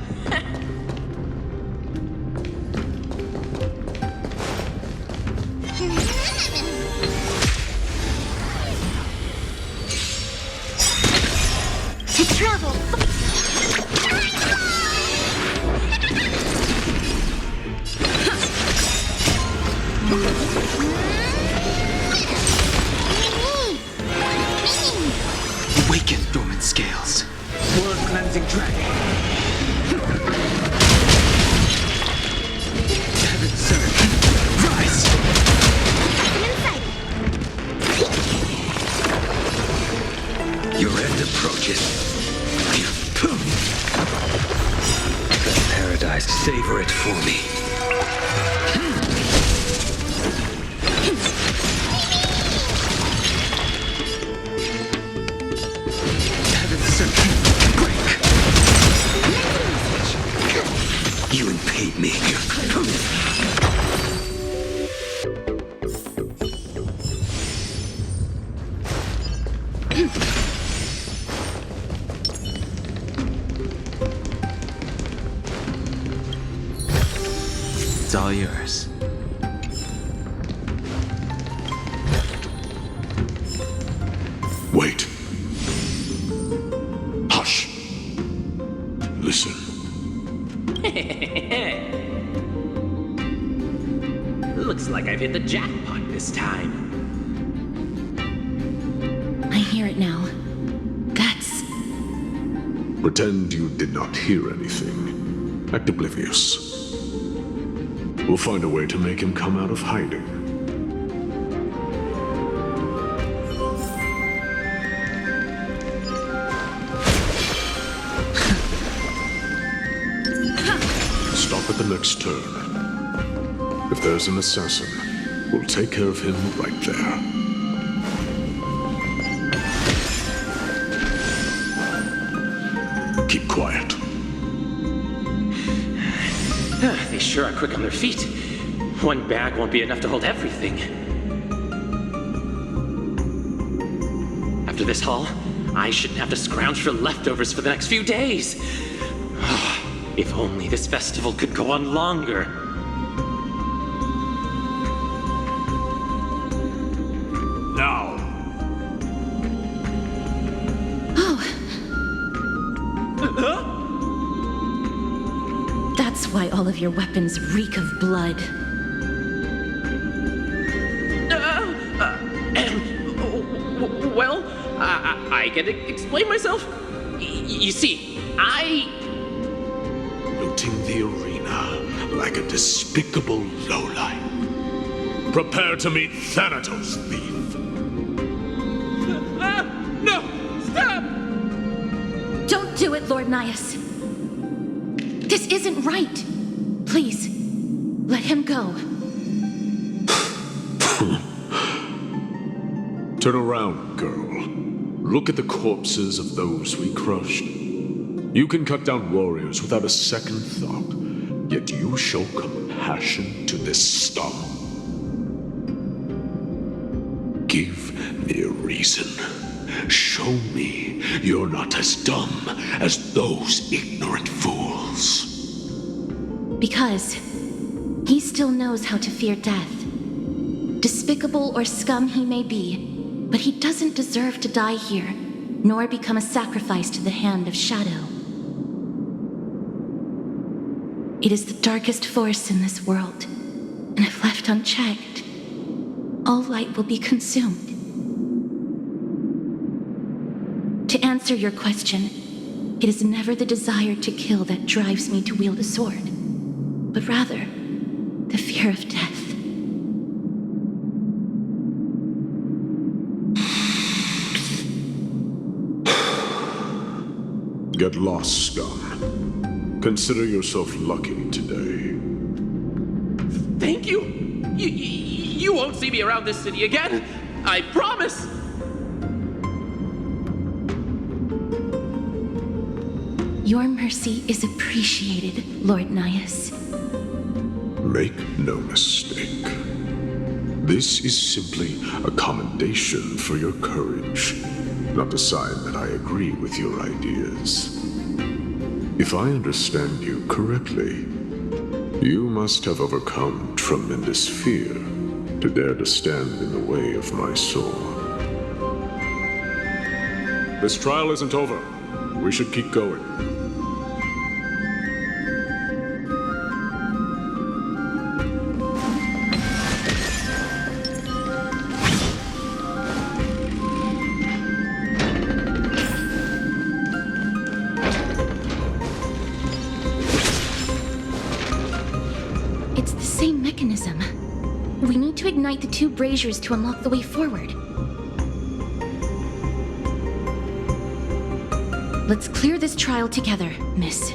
To travel. Awaken, dormant scales. World cleansing dragon. Heaven's circuit. Rise! Your end approaches. That paradise, savor it for me. Heaven's circuit. Break! You impede me. It's all yours. Wait. Hush. Listen. Looks like I've hit the jackpot this time. I hear it now. That's... Pretend you did not hear anything. Act oblivious. We'll find a way to make him come out of hiding. Stop at the next turn. If there's an assassin, we'll take care of him right there. Keep quiet. They sure are quick on their feet. One bag won't be enough to hold everything. After this haul, I shouldn't have to scrounge for leftovers for the next few days. If only this festival could go on longer. Now, That's why all of your weapons reek of blood. Well, I can explain myself. You see, Looting the arena. like a despicable lowlife. Prepare to meet Thanatos, thief. No! Stop! Don't do it, Lord Nias. This isn't right. Please, let him go. Turn around, girl. Look at the corpses of those we crushed. You can cut down warriors without a second thought, yet you show compassion to this star. Give me a reason. Show me you're not as dumb as those ignorant fools. Because he still knows how to fear death. Despicable or scum he may be, but he doesn't deserve to die here, nor become a sacrifice to the hand of Shadow. It is the darkest force in this world, and if left unchecked, all light will be consumed. To answer your question, it is never the desire to kill that drives me to wield a sword, but rather the fear of death. Get lost, scum. Consider yourself lucky today. Thank you! You won't see me around this city again! I promise! Your mercy is appreciated, Lord Nias. Make no mistake. This is simply a commendation for your courage, not a sign that I agree with your ideas. If I understand you correctly, you must have overcome tremendous fear to dare to stand in the way of my sword. This trial isn't over. We should keep going. It's the same mechanism. We need to ignite the two braziers to unlock the way forward. Let's clear this trial together, miss.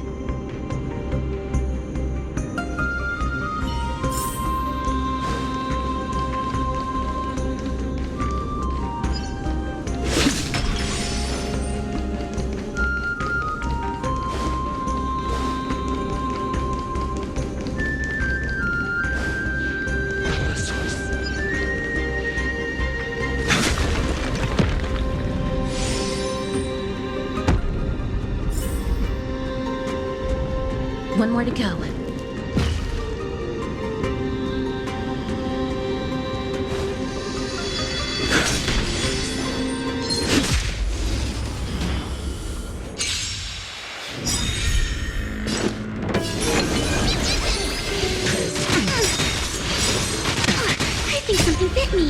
One more to go. I think something bit me.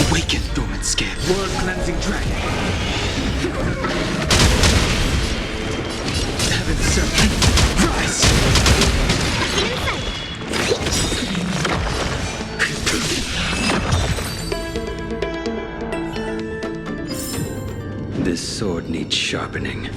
Awaken, dormant scale. World cleansing dragon. Heaven's servant, rise! This sword needs sharpening.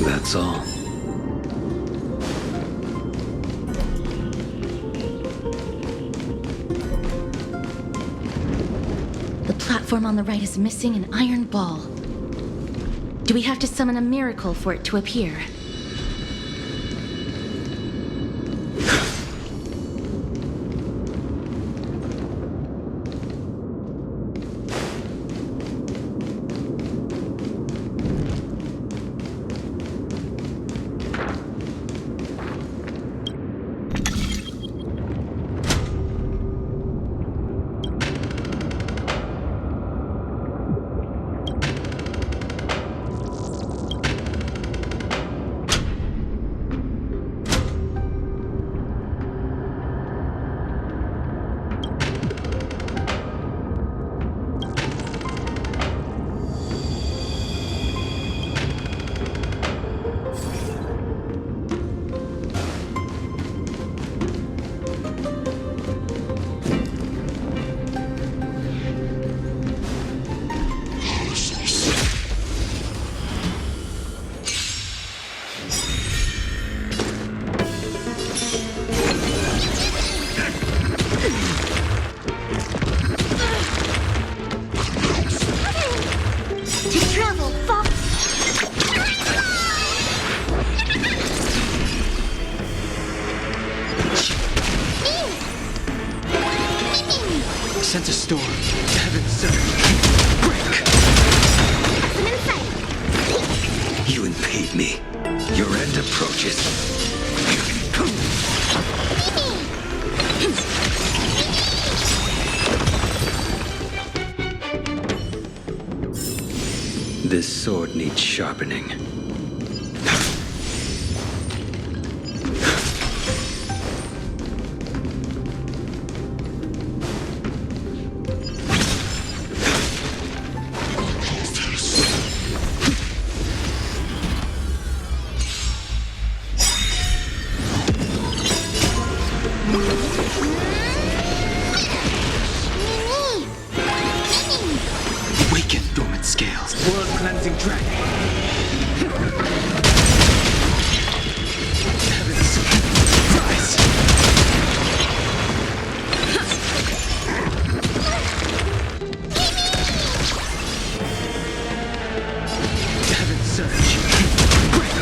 That's all. The platform on the right is missing an iron ball. Do we have to summon a miracle for it to appear? Sense a storm. Heaven surge. Break! You impede me. Your end approaches. This sword needs sharpening. Awaken, dormant scales. World cleansing dragon. Heavens, rise. Heaven surge. Break.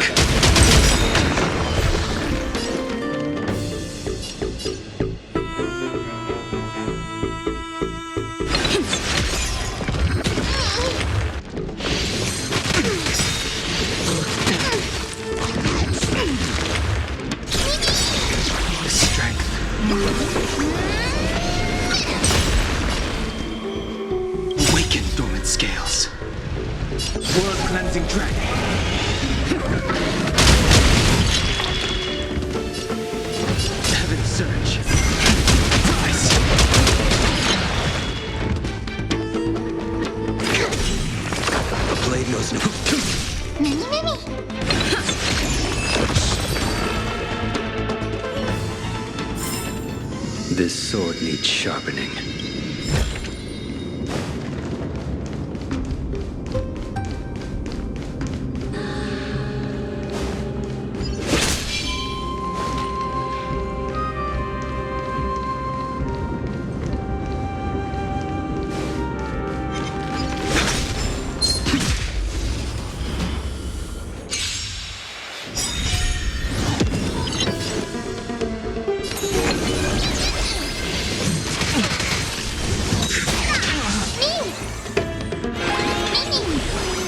Awaken, dormant scales. World cleansing dragon. Heaven surge. Rise. A blade knows no. This sword needs sharpening.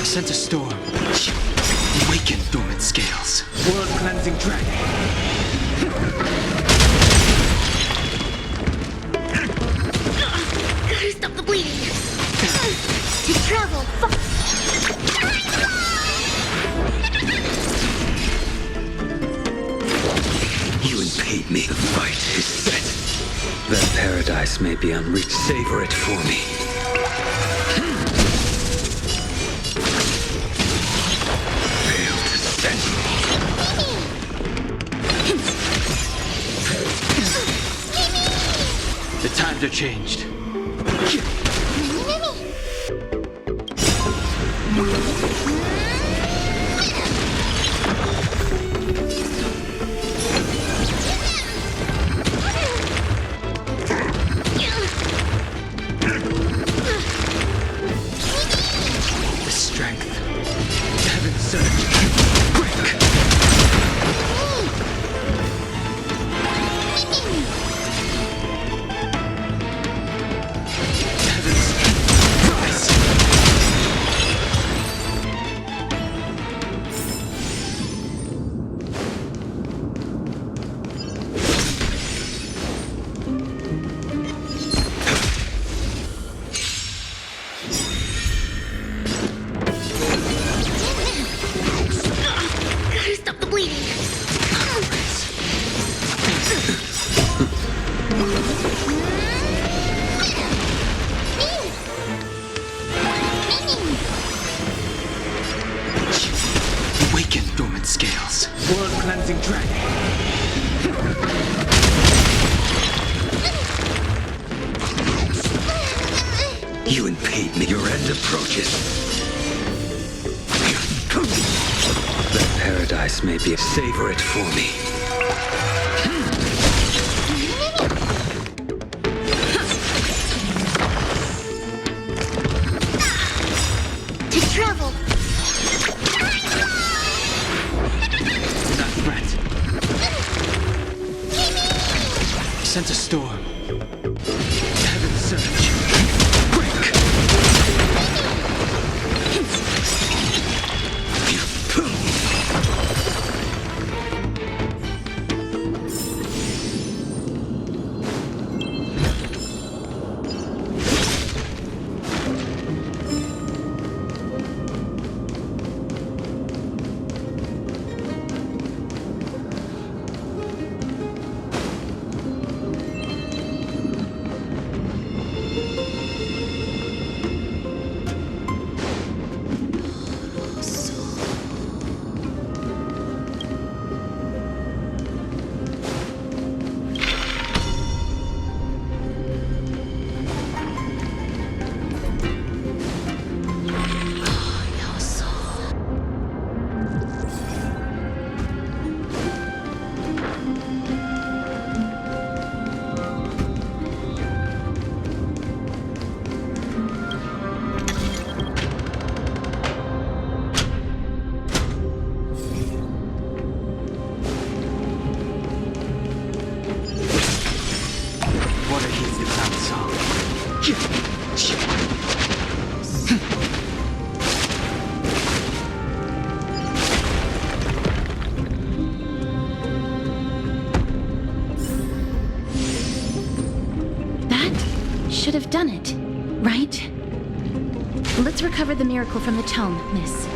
Sense a storm. Awaken, dormant scales. World cleansing dragon. Gotta stop the bleeding. To travel far. You impede me. The fight is set. That paradise may be unreached. Savor it for me. Fail to sense. The times are changed. Awaken, dormant scales. World-cleansing dragon. You impede me. Your end approaches. The paradise may be. Savor it for me. To travel. Not threat. Sense a storm. Heaven surge. Should have done it, right? Let's recover the miracle from the tome, miss.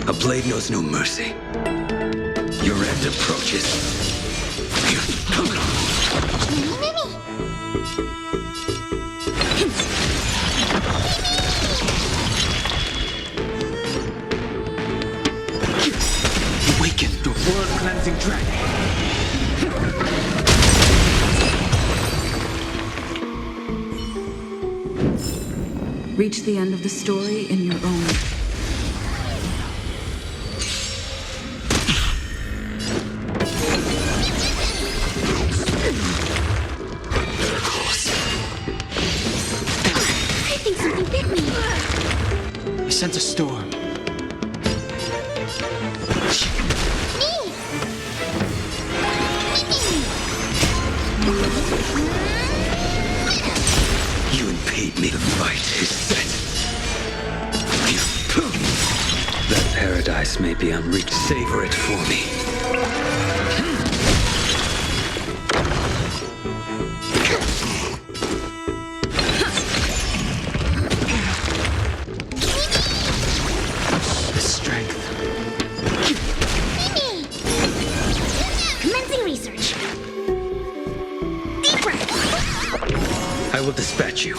A blade knows no mercy. Your end approaches. Awaken the world-cleansing dragon. Reach the end of the story in your own way. Sense a storm. You impede me. The fight is set. That paradise may be unreached. Savor it for me. I will dispatch you.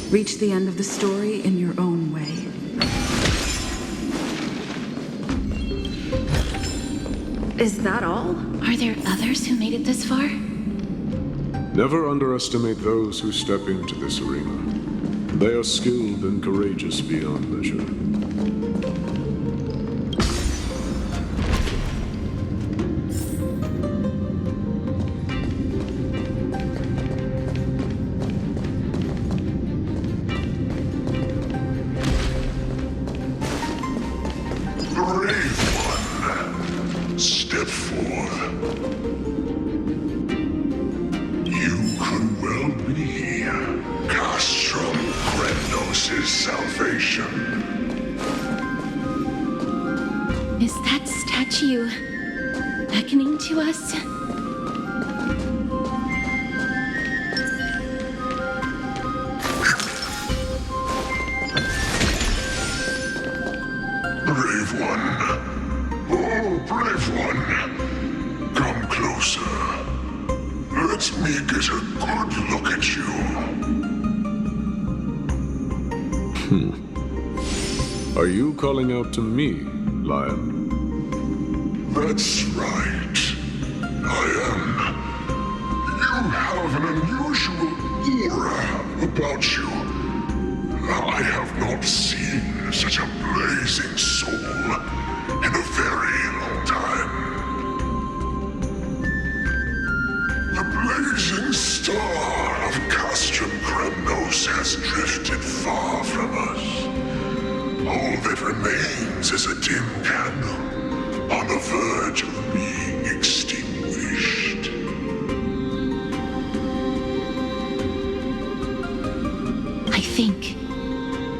Reach the end of the story in your own way. Is that all? Are there others who made it this far? Never underestimate those who step into this arena. They are skilled and courageous beyond measure. Step forth. You could well be Castrum Kremnos' salvation. Is that statue beckoning to us? Brave one. Oh, brave one. Come closer. Let me get a good look at you. Are you calling out to me, Lion? That's right. I am. You have an unusual aura about you. I have not seen such a blazing soul in a very long time. The blazing star of Castrum Kremnos has drifted far from us. All that remains is a dim candle on the verge of being extinguished. I think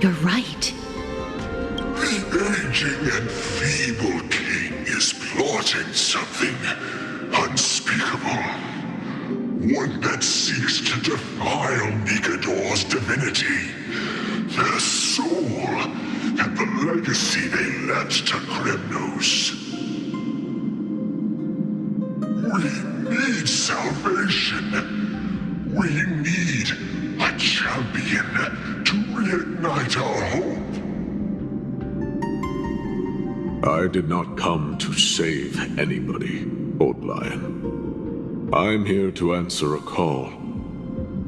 you're right. The aging and feeble king is plotting something unspeakable. One that seeks to defile Nikador's divinity, their soul, and the legacy they left to Kremnos. We need salvation. We need a champion to reignite our hope. I did not come to save anybody, Old Lion. I'm here to answer a call,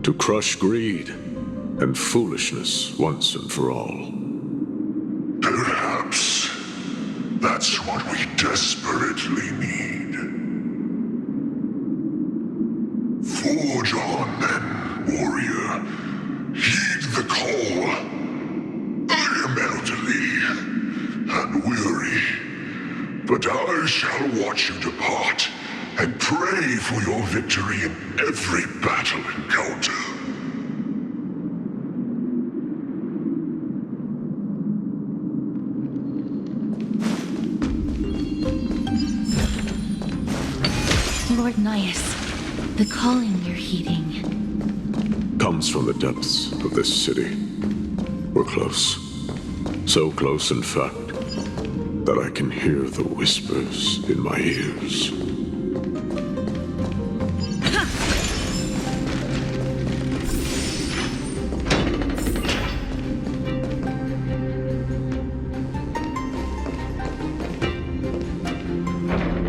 to crush greed and foolishness once and for all. Perhaps that's what we desperately need. Forge on then, warrior. Heed the call. I am elderly and weary, but I shall watch you depart and pray for your victory in every battle encounter. Lord Nias, the calling you're heeding Comes from the depths of this city. We're close. So close, in fact, that I can hear the whispers in my ears.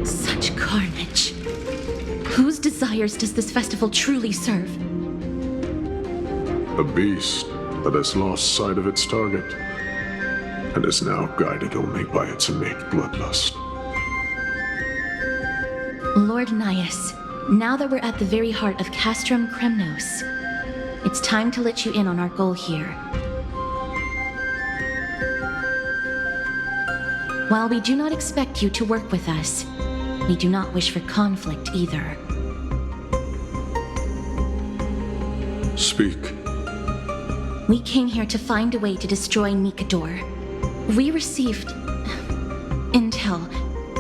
Such carnage. Whose desires does this festival truly serve? A beast that has lost sight of its target and is now guided only by its innate bloodlust. Lord Nias, now that we're at the very heart of Castrum Kremnos, it's time to let you in on our goal here. While we do not expect you to work with us, we do not wish for conflict either. Speak. We came here to find a way to destroy Nikador. We received intel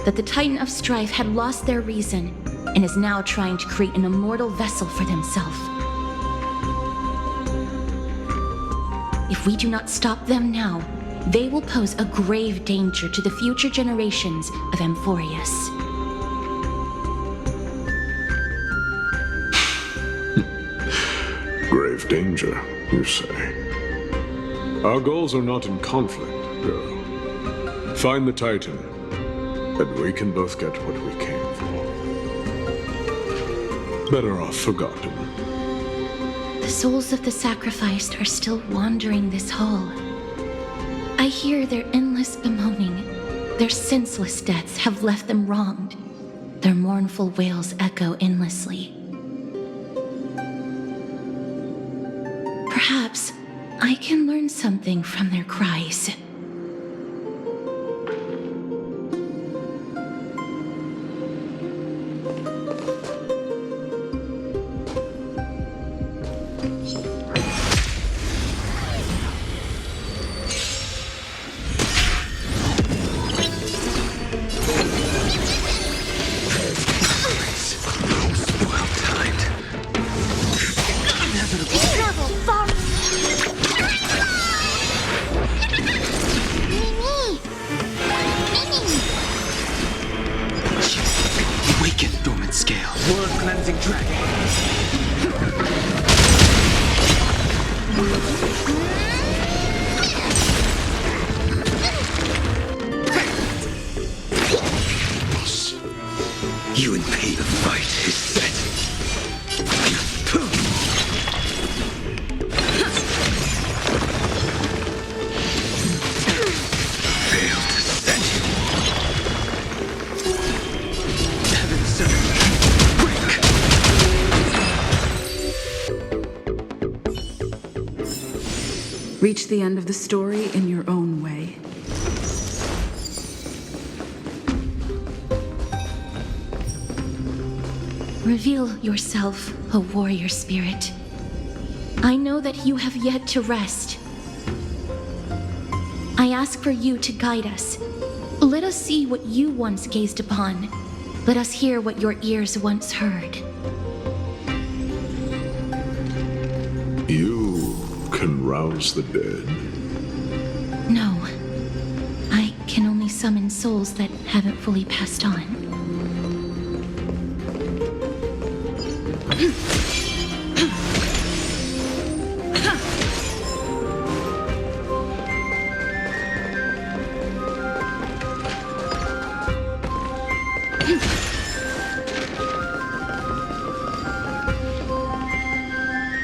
that the Titan of Strife had lost their reason and is now trying to create an immortal vessel for themselves. If we do not stop them now, they will pose a grave danger to the future generations of Amphorius. Grave danger, you say? Our goals are not in conflict, girl. Find the Titan, and we can both get what we came for. Better off forgotten. The souls of the sacrificed are still wandering this hall. I hear their endless bemoaning. Their senseless deaths have left them wronged. Their mournful wails echo endlessly. Perhaps I can learn something from their cries. You and pay the fight is set. Fail to set. Heaven sent. Reach the end of the story in your own way. Reveal yourself, O warrior spirit. I know that you have yet to rest. I ask for you to guide us. Let us see what you once gazed upon. Let us hear what your ears once heard. You can rouse the dead. No. I can only summon souls that haven't fully passed on.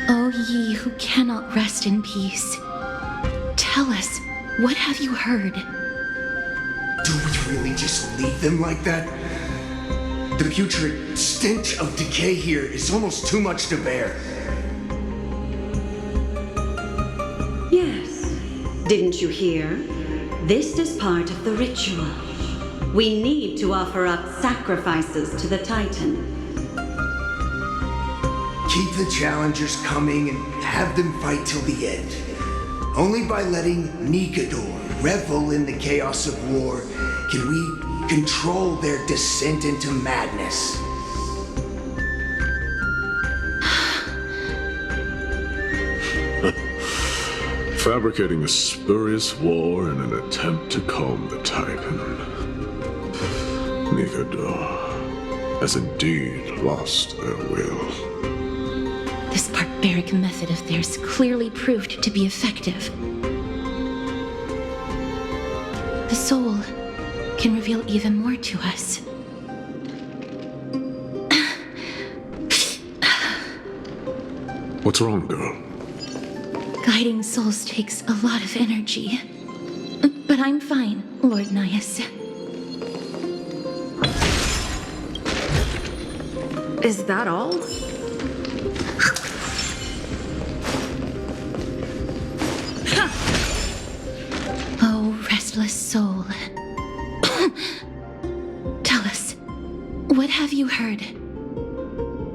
O ye who cannot rest in peace, tell us, what have you heard? Do we really just leave them like that? The putrid stench of decay here is almost too much to bear. Yes. Didn't you hear? This is part of the ritual. We need to offer up sacrifices to the Titan. Keep the challengers coming and have them fight till the end. Only by letting Nigador revel in the chaos of war can we control their descent into madness. Fabricating a spurious war in an attempt to calm the Titan. Nigador has indeed lost their will. This barbaric method of theirs clearly proved to be effective. The soul can reveal even more to us. What's wrong, girl? Guiding souls takes a lot of energy. But I'm fine, Lord Nias. Is that all? Oh, restless soul. Tell us, what have you heard?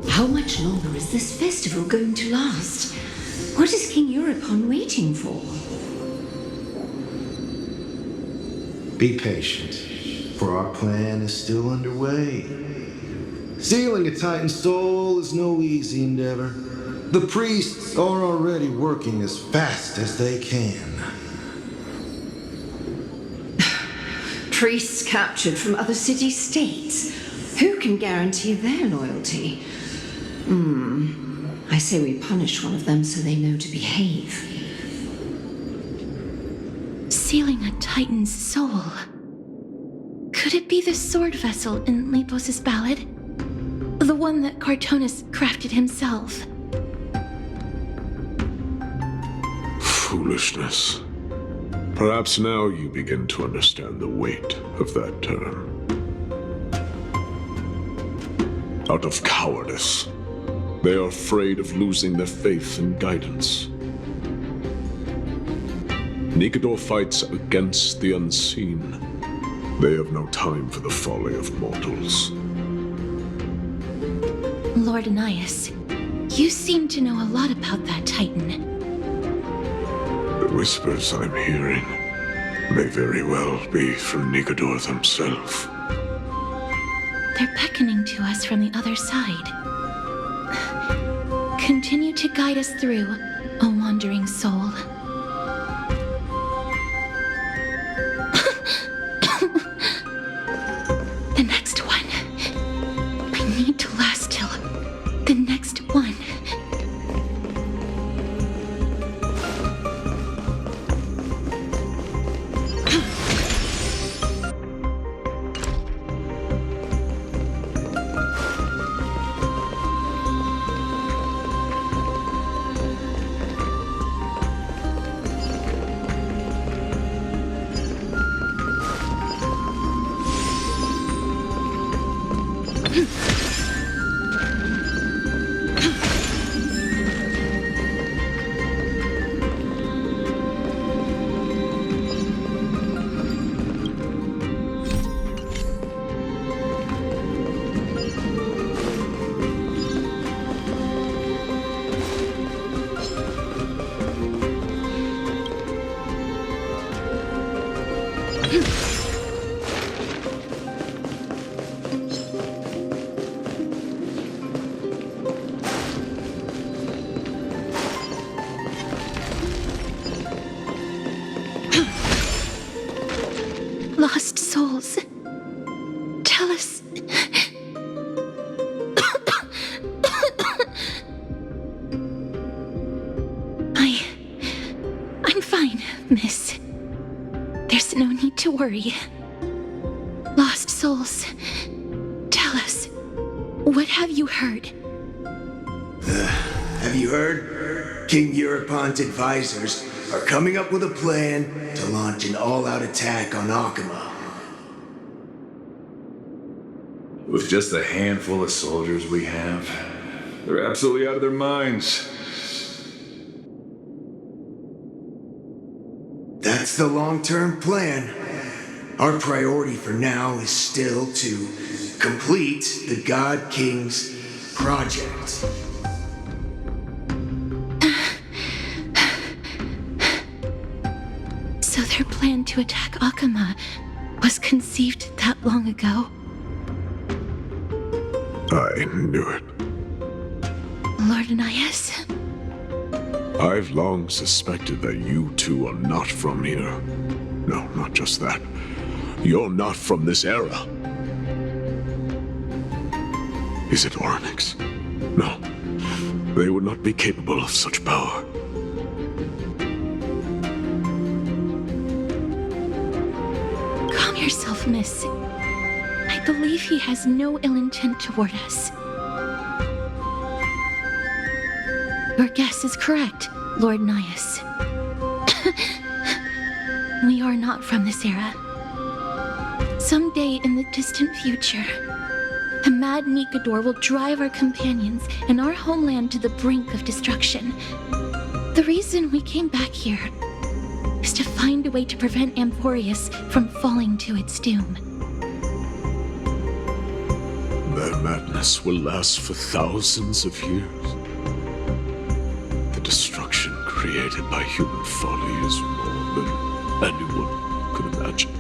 How much longer is this festival going to last? What is King Euripon waiting for? Be patient, for our plan is still underway. Sealing a Titan soul is no easy endeavor. The priests are already working as fast as they can. Priests captured from other city-states. Who can guarantee their loyalty? I say we punish one of them so they know to behave. Sealing a Titan's soul. Could it be the sword vessel in Lepos' ballad? The one that Cartonus crafted himself? Foolishness. Perhaps now you begin to understand the weight of that term. Out of cowardice, they are afraid of losing their faith and guidance. Nikedor fights against the unseen. They have no time for the folly of mortals. Lord Ananias, you seem to know a lot about that Titan. The whispers I'm hearing may very well be from Nikedor himself. They're beckoning to us from the other side. Continue to guide us through, O wandering soul. The next one. I need to last till the next one. Lost souls. Tell us. I'm fine, miss. There's no need to worry. Lost souls. Tell us. What have you heard? Have you heard? King Eurypont's advisors are coming up with a plan to launch an all-out attack on Akama. With just a handful of soldiers we have, they're absolutely out of their minds. That's the long-term plan. Our priority for now is still to complete the God King's project. So their plan to attack Akama was conceived that long ago? I knew it. Lord Ananias? I've long suspected that you two are not from here. No, not just that. You're not from this era. Is it Oryx? No. They would not be capable of such power. Calm yourself, miss. I believe he has no ill intent toward us. Your guess is correct, Lord Nias. We are not from this era. Someday in the distant future, a mad Nikedor will drive our companions and our homeland to the brink of destruction. The reason we came back here is to find a way to prevent Amphorius from falling to its doom. Their madness will last for thousands of years. The destruction created by human folly is more than anyone could imagine.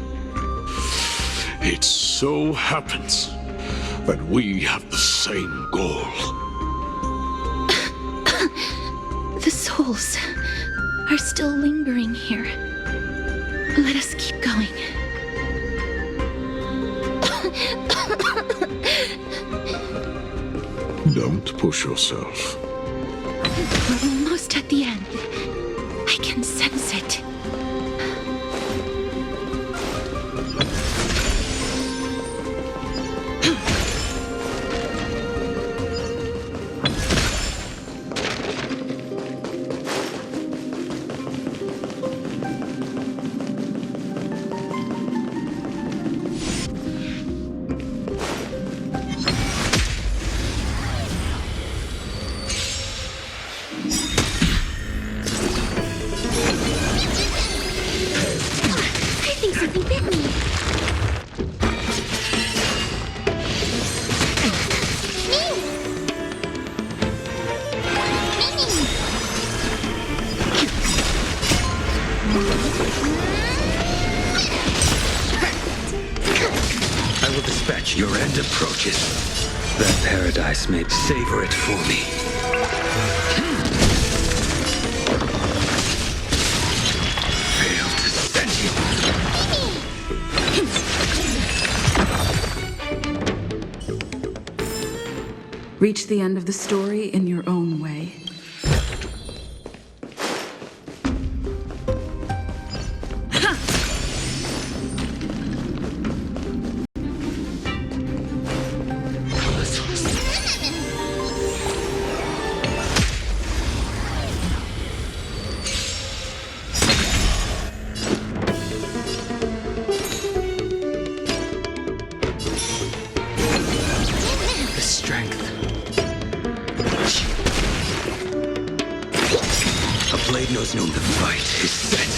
It so happens that we have the same goal. The souls are still lingering here. Let us keep going. Don't push yourself. We're almost at the end. I can sense it. think something bit me. I will dispatch your end approaches. That paradise may savor it for me. Fail to set you. Reach the end of the story in your own way. Knows no, the fight is set.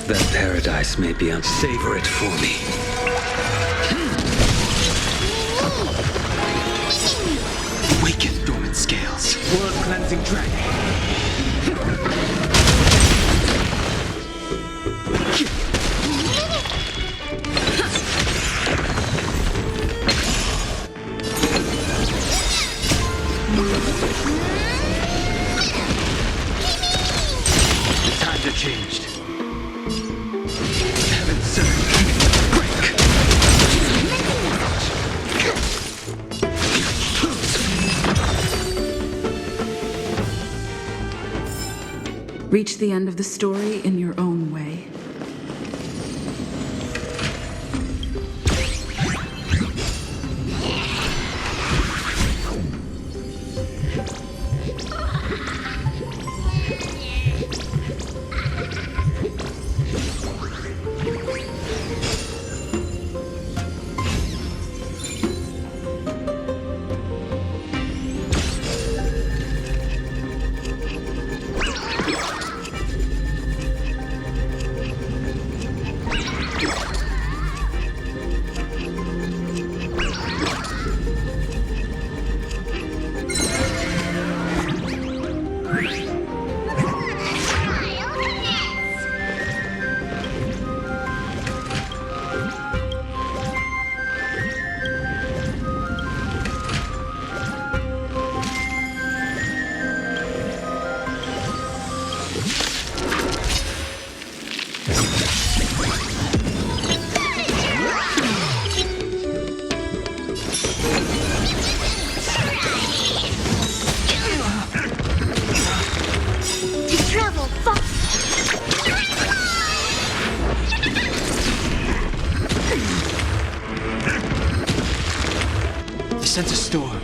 That paradise may be unsavor it for me. Awaken dormant scales. World cleansing dragon. Changed. Heaven surge. Break. Reach the end of the story in your own way. Sense a storm.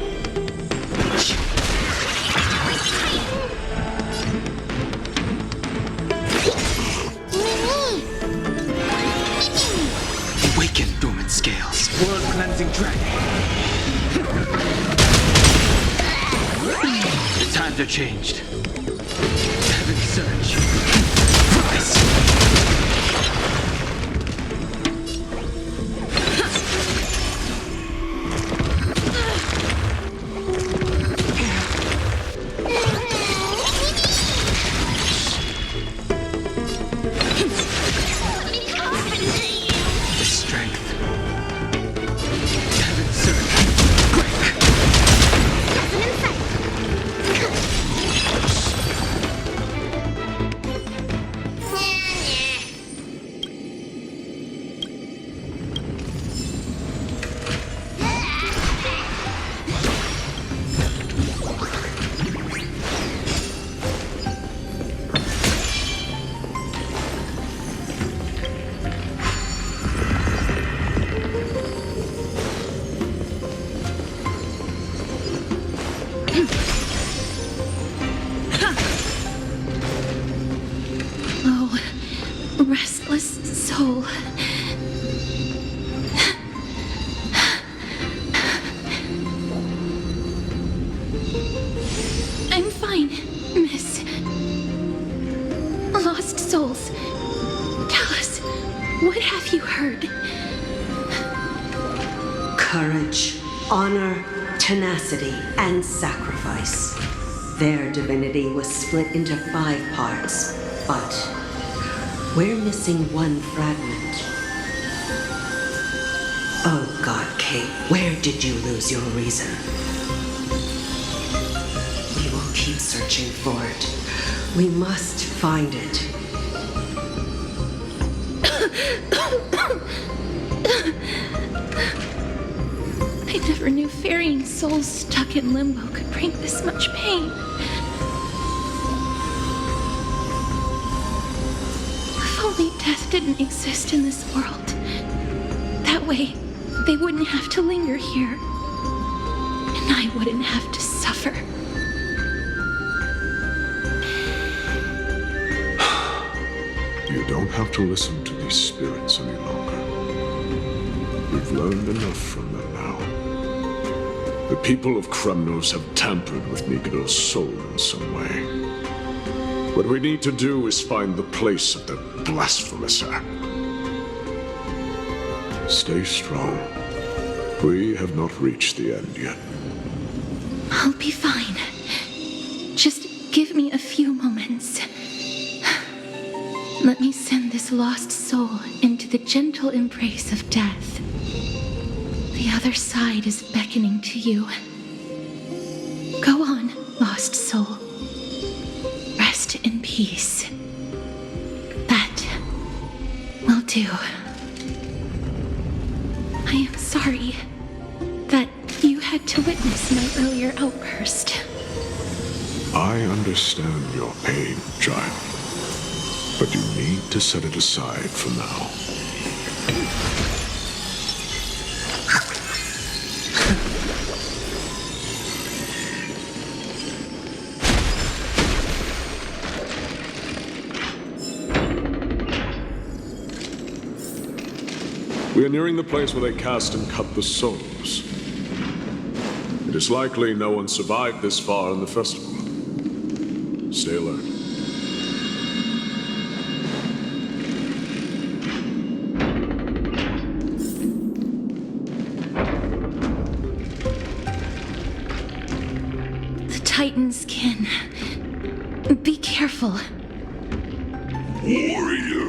Awaken dormant scales. World cleansing dragon. The times are changed. Heaven surge. Rise. Restless soul. I'm fine, miss. souls, tell us, what have you heard? Courage, honor, tenacity, and sacrifice. Their divinity was split into 5 parts, but we're missing one fragment. Oh God, Kate, where did you lose your reason? We will keep searching for it. We must find it. I never knew ferrying souls stuck in limbo could bring this much pain. If only death didn't exist in this world. That way, they wouldn't have to linger here. And I wouldn't have to suffer. You don't have to listen to these spirits any longer. We've learned enough from them now. The people of Kremnos have tampered with Nikado's soul in some way. What we need to do is find the place of their blasphemous act. Stay strong. We have not reached the end yet. I'll be fine. Just give me a few moments. Let me send this lost soul into the gentle embrace of death. The other side is beckoning to you. Go on, lost soul. Rest in peace. That will do. I am sorry that you had to witness my earlier outburst. I understand your pain, child. But you need to set it aside for now. We are nearing the place where they cast and cut the souls. It is likely no one survived this far in the festival. Stay alert. The Titan's kin. Be careful. Warrior.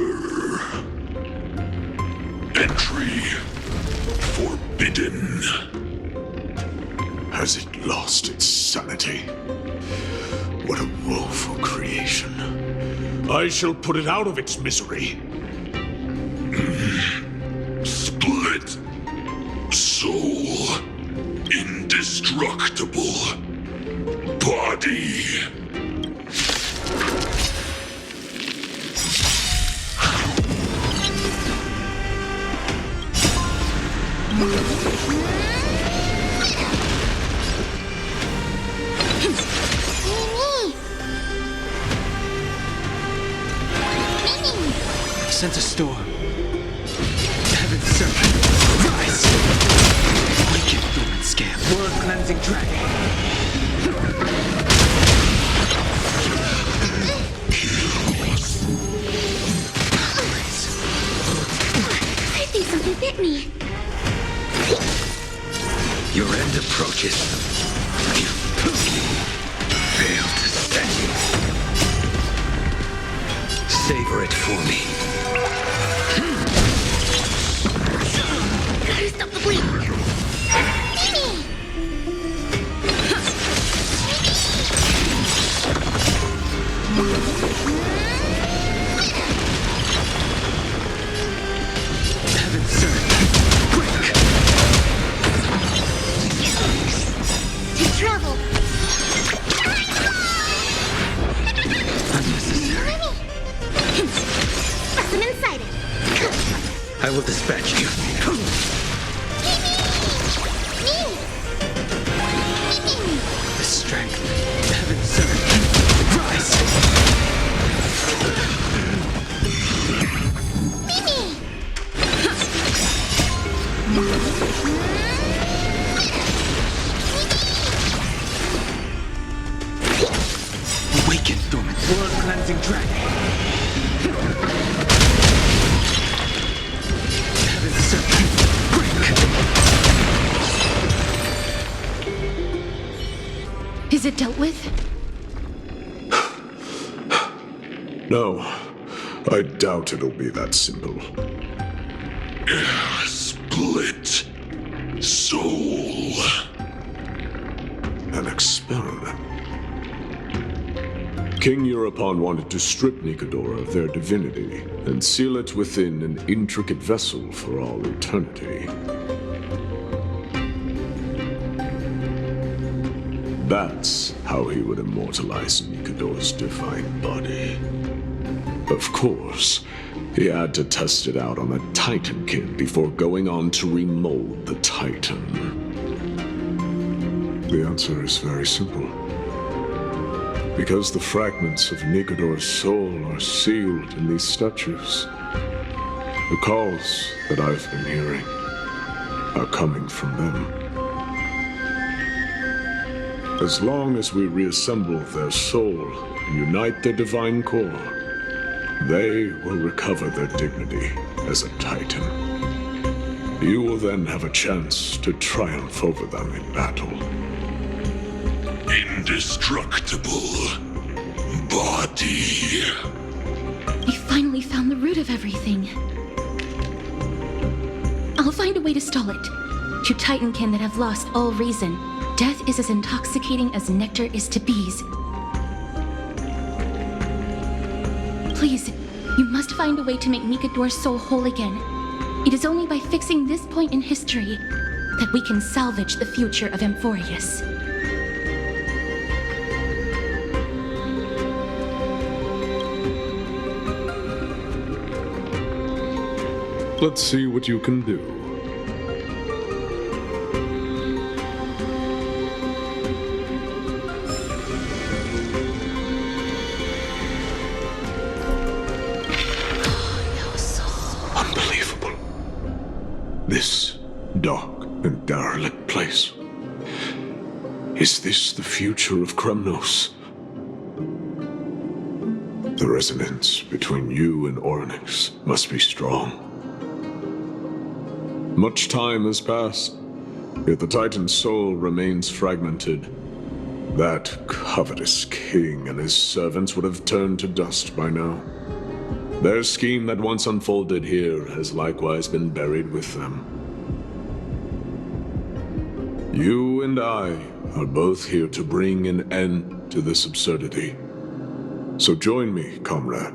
Entry forbidden. Has it lost its sanity? What a woeful creation. I shall put it out of its misery. Split. Soul. Indestructible. Body. I sense a storm. Heaven's serpent, rise! Wicked dormant scale. World-cleansing dragon. I think something bit me. Your end approaches. You fail to stand. Savor it for me. Gotta stop the bleed. Mimi! Heaven's serpent, quick! To travel. Unnecessary. I'm inside it. I will dispatch you. The strength. Heaven's serpent, rise! Awaken, dormant world-cleansing dragon. Is it dealt with? No, I doubt it'll be that simple. Split soul. An experiment. King Europon wanted to strip Nikodor of their divinity and seal it within an intricate vessel for all eternity. That's how he would immortalize Nikodor's divine body. Of course, he had to test it out on a Titankin before going on to remold the Titan. The answer is very simple. Because the fragments of Nikodor's soul are sealed in these statues, the calls that I've been hearing are coming from them. As long as we reassemble their soul and unite their divine core, they will recover their dignity as a Titan. You will then have a chance to triumph over them in battle. Indestructible body. We finally found the root of everything. I'll find a way to stall it. To Titankin that have lost all reason, death is as intoxicating as nectar is to bees. Please, you must find a way to make Nikodor's soul whole again. It is only by fixing this point in history that we can salvage the future of Amphorius. Let's see what you can do. Unbelievable. This dark and derelict place. Is this the future of Kremnos? The resonance between you and Orynyx must be strong. Much time has passed, yet the Titan's soul remains fragmented. That covetous king and his servants would have turned to dust by now. Their scheme that once unfolded here has likewise been buried with them. You and I are both here to bring an end to this absurdity. So join me, comrade.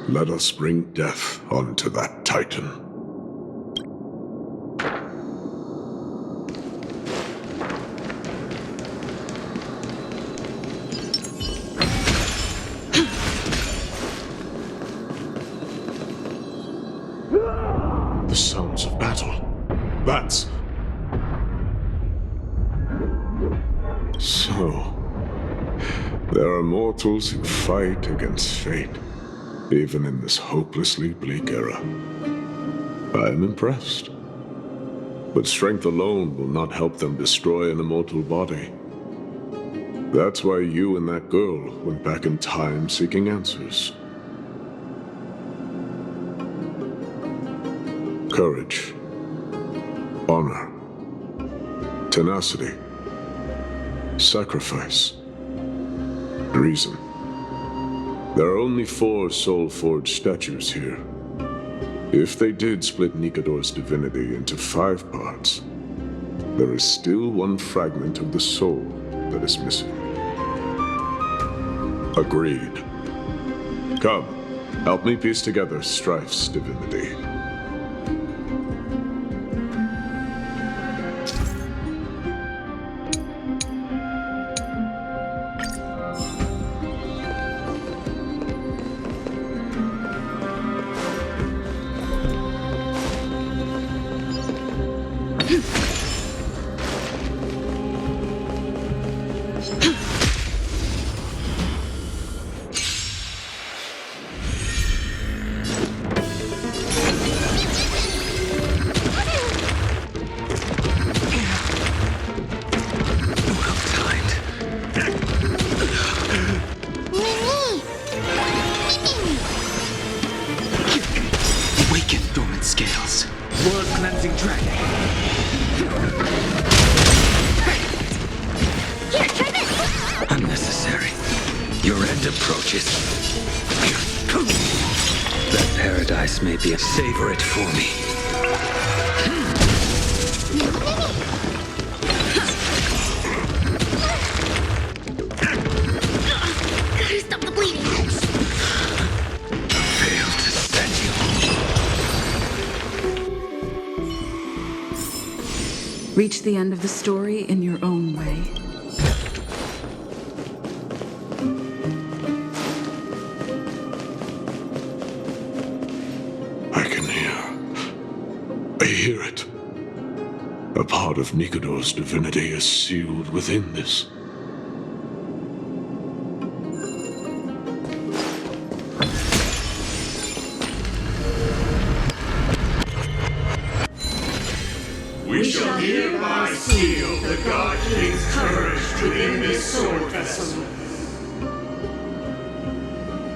Let us bring death onto that Titan. The sounds of battle. That's... So... there are mortals who fight against fate, even in this hopelessly bleak era. I am impressed. But strength alone will not help them destroy an immortal body. That's why you and that girl went back in time seeking answers. Courage, honor, tenacity, sacrifice, reason. There are only 4 soul-forged statues here. If they did split Nikodor's divinity into 5 parts, there is still one fragment of the soul that is missing. Agreed. Come, help me piece together Strife's divinity. Opposing dragon. Here, try this! Unnecessary. Your end approaches. That paradise may be a savor it for me. Gotta stop the bleeding! Failed to set you. Reach the end of the story in your own way. I hear it. A part of Nikador's divinity is sealed within this. We shall hereby seal the God King's courage within this sword vessel.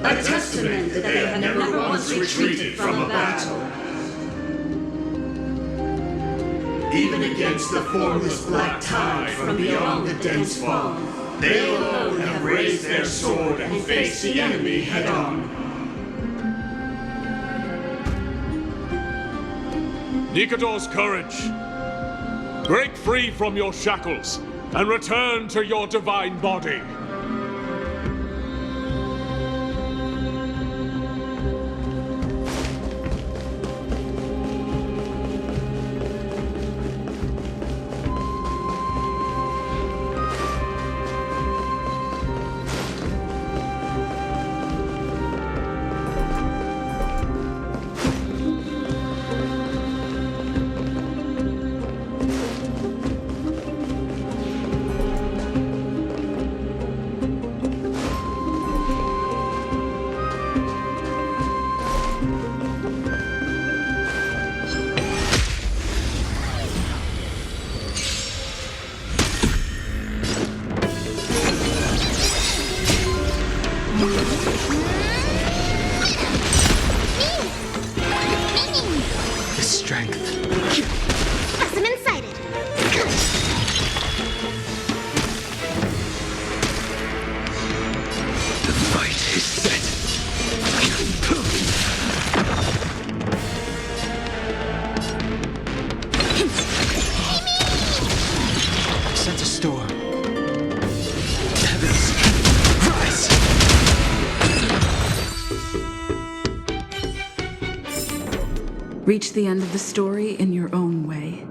A testament that they have never once retreated from a battle. Even against the formless black tide from beyond the dense fog, they alone have raised their sword and faced the enemy head-on. Nikador's courage! Break free from your shackles and return to your divine body. The strength. SM5. The fight is set. Sense a storm. Heavens, rise! Reach the end of the story in your own way.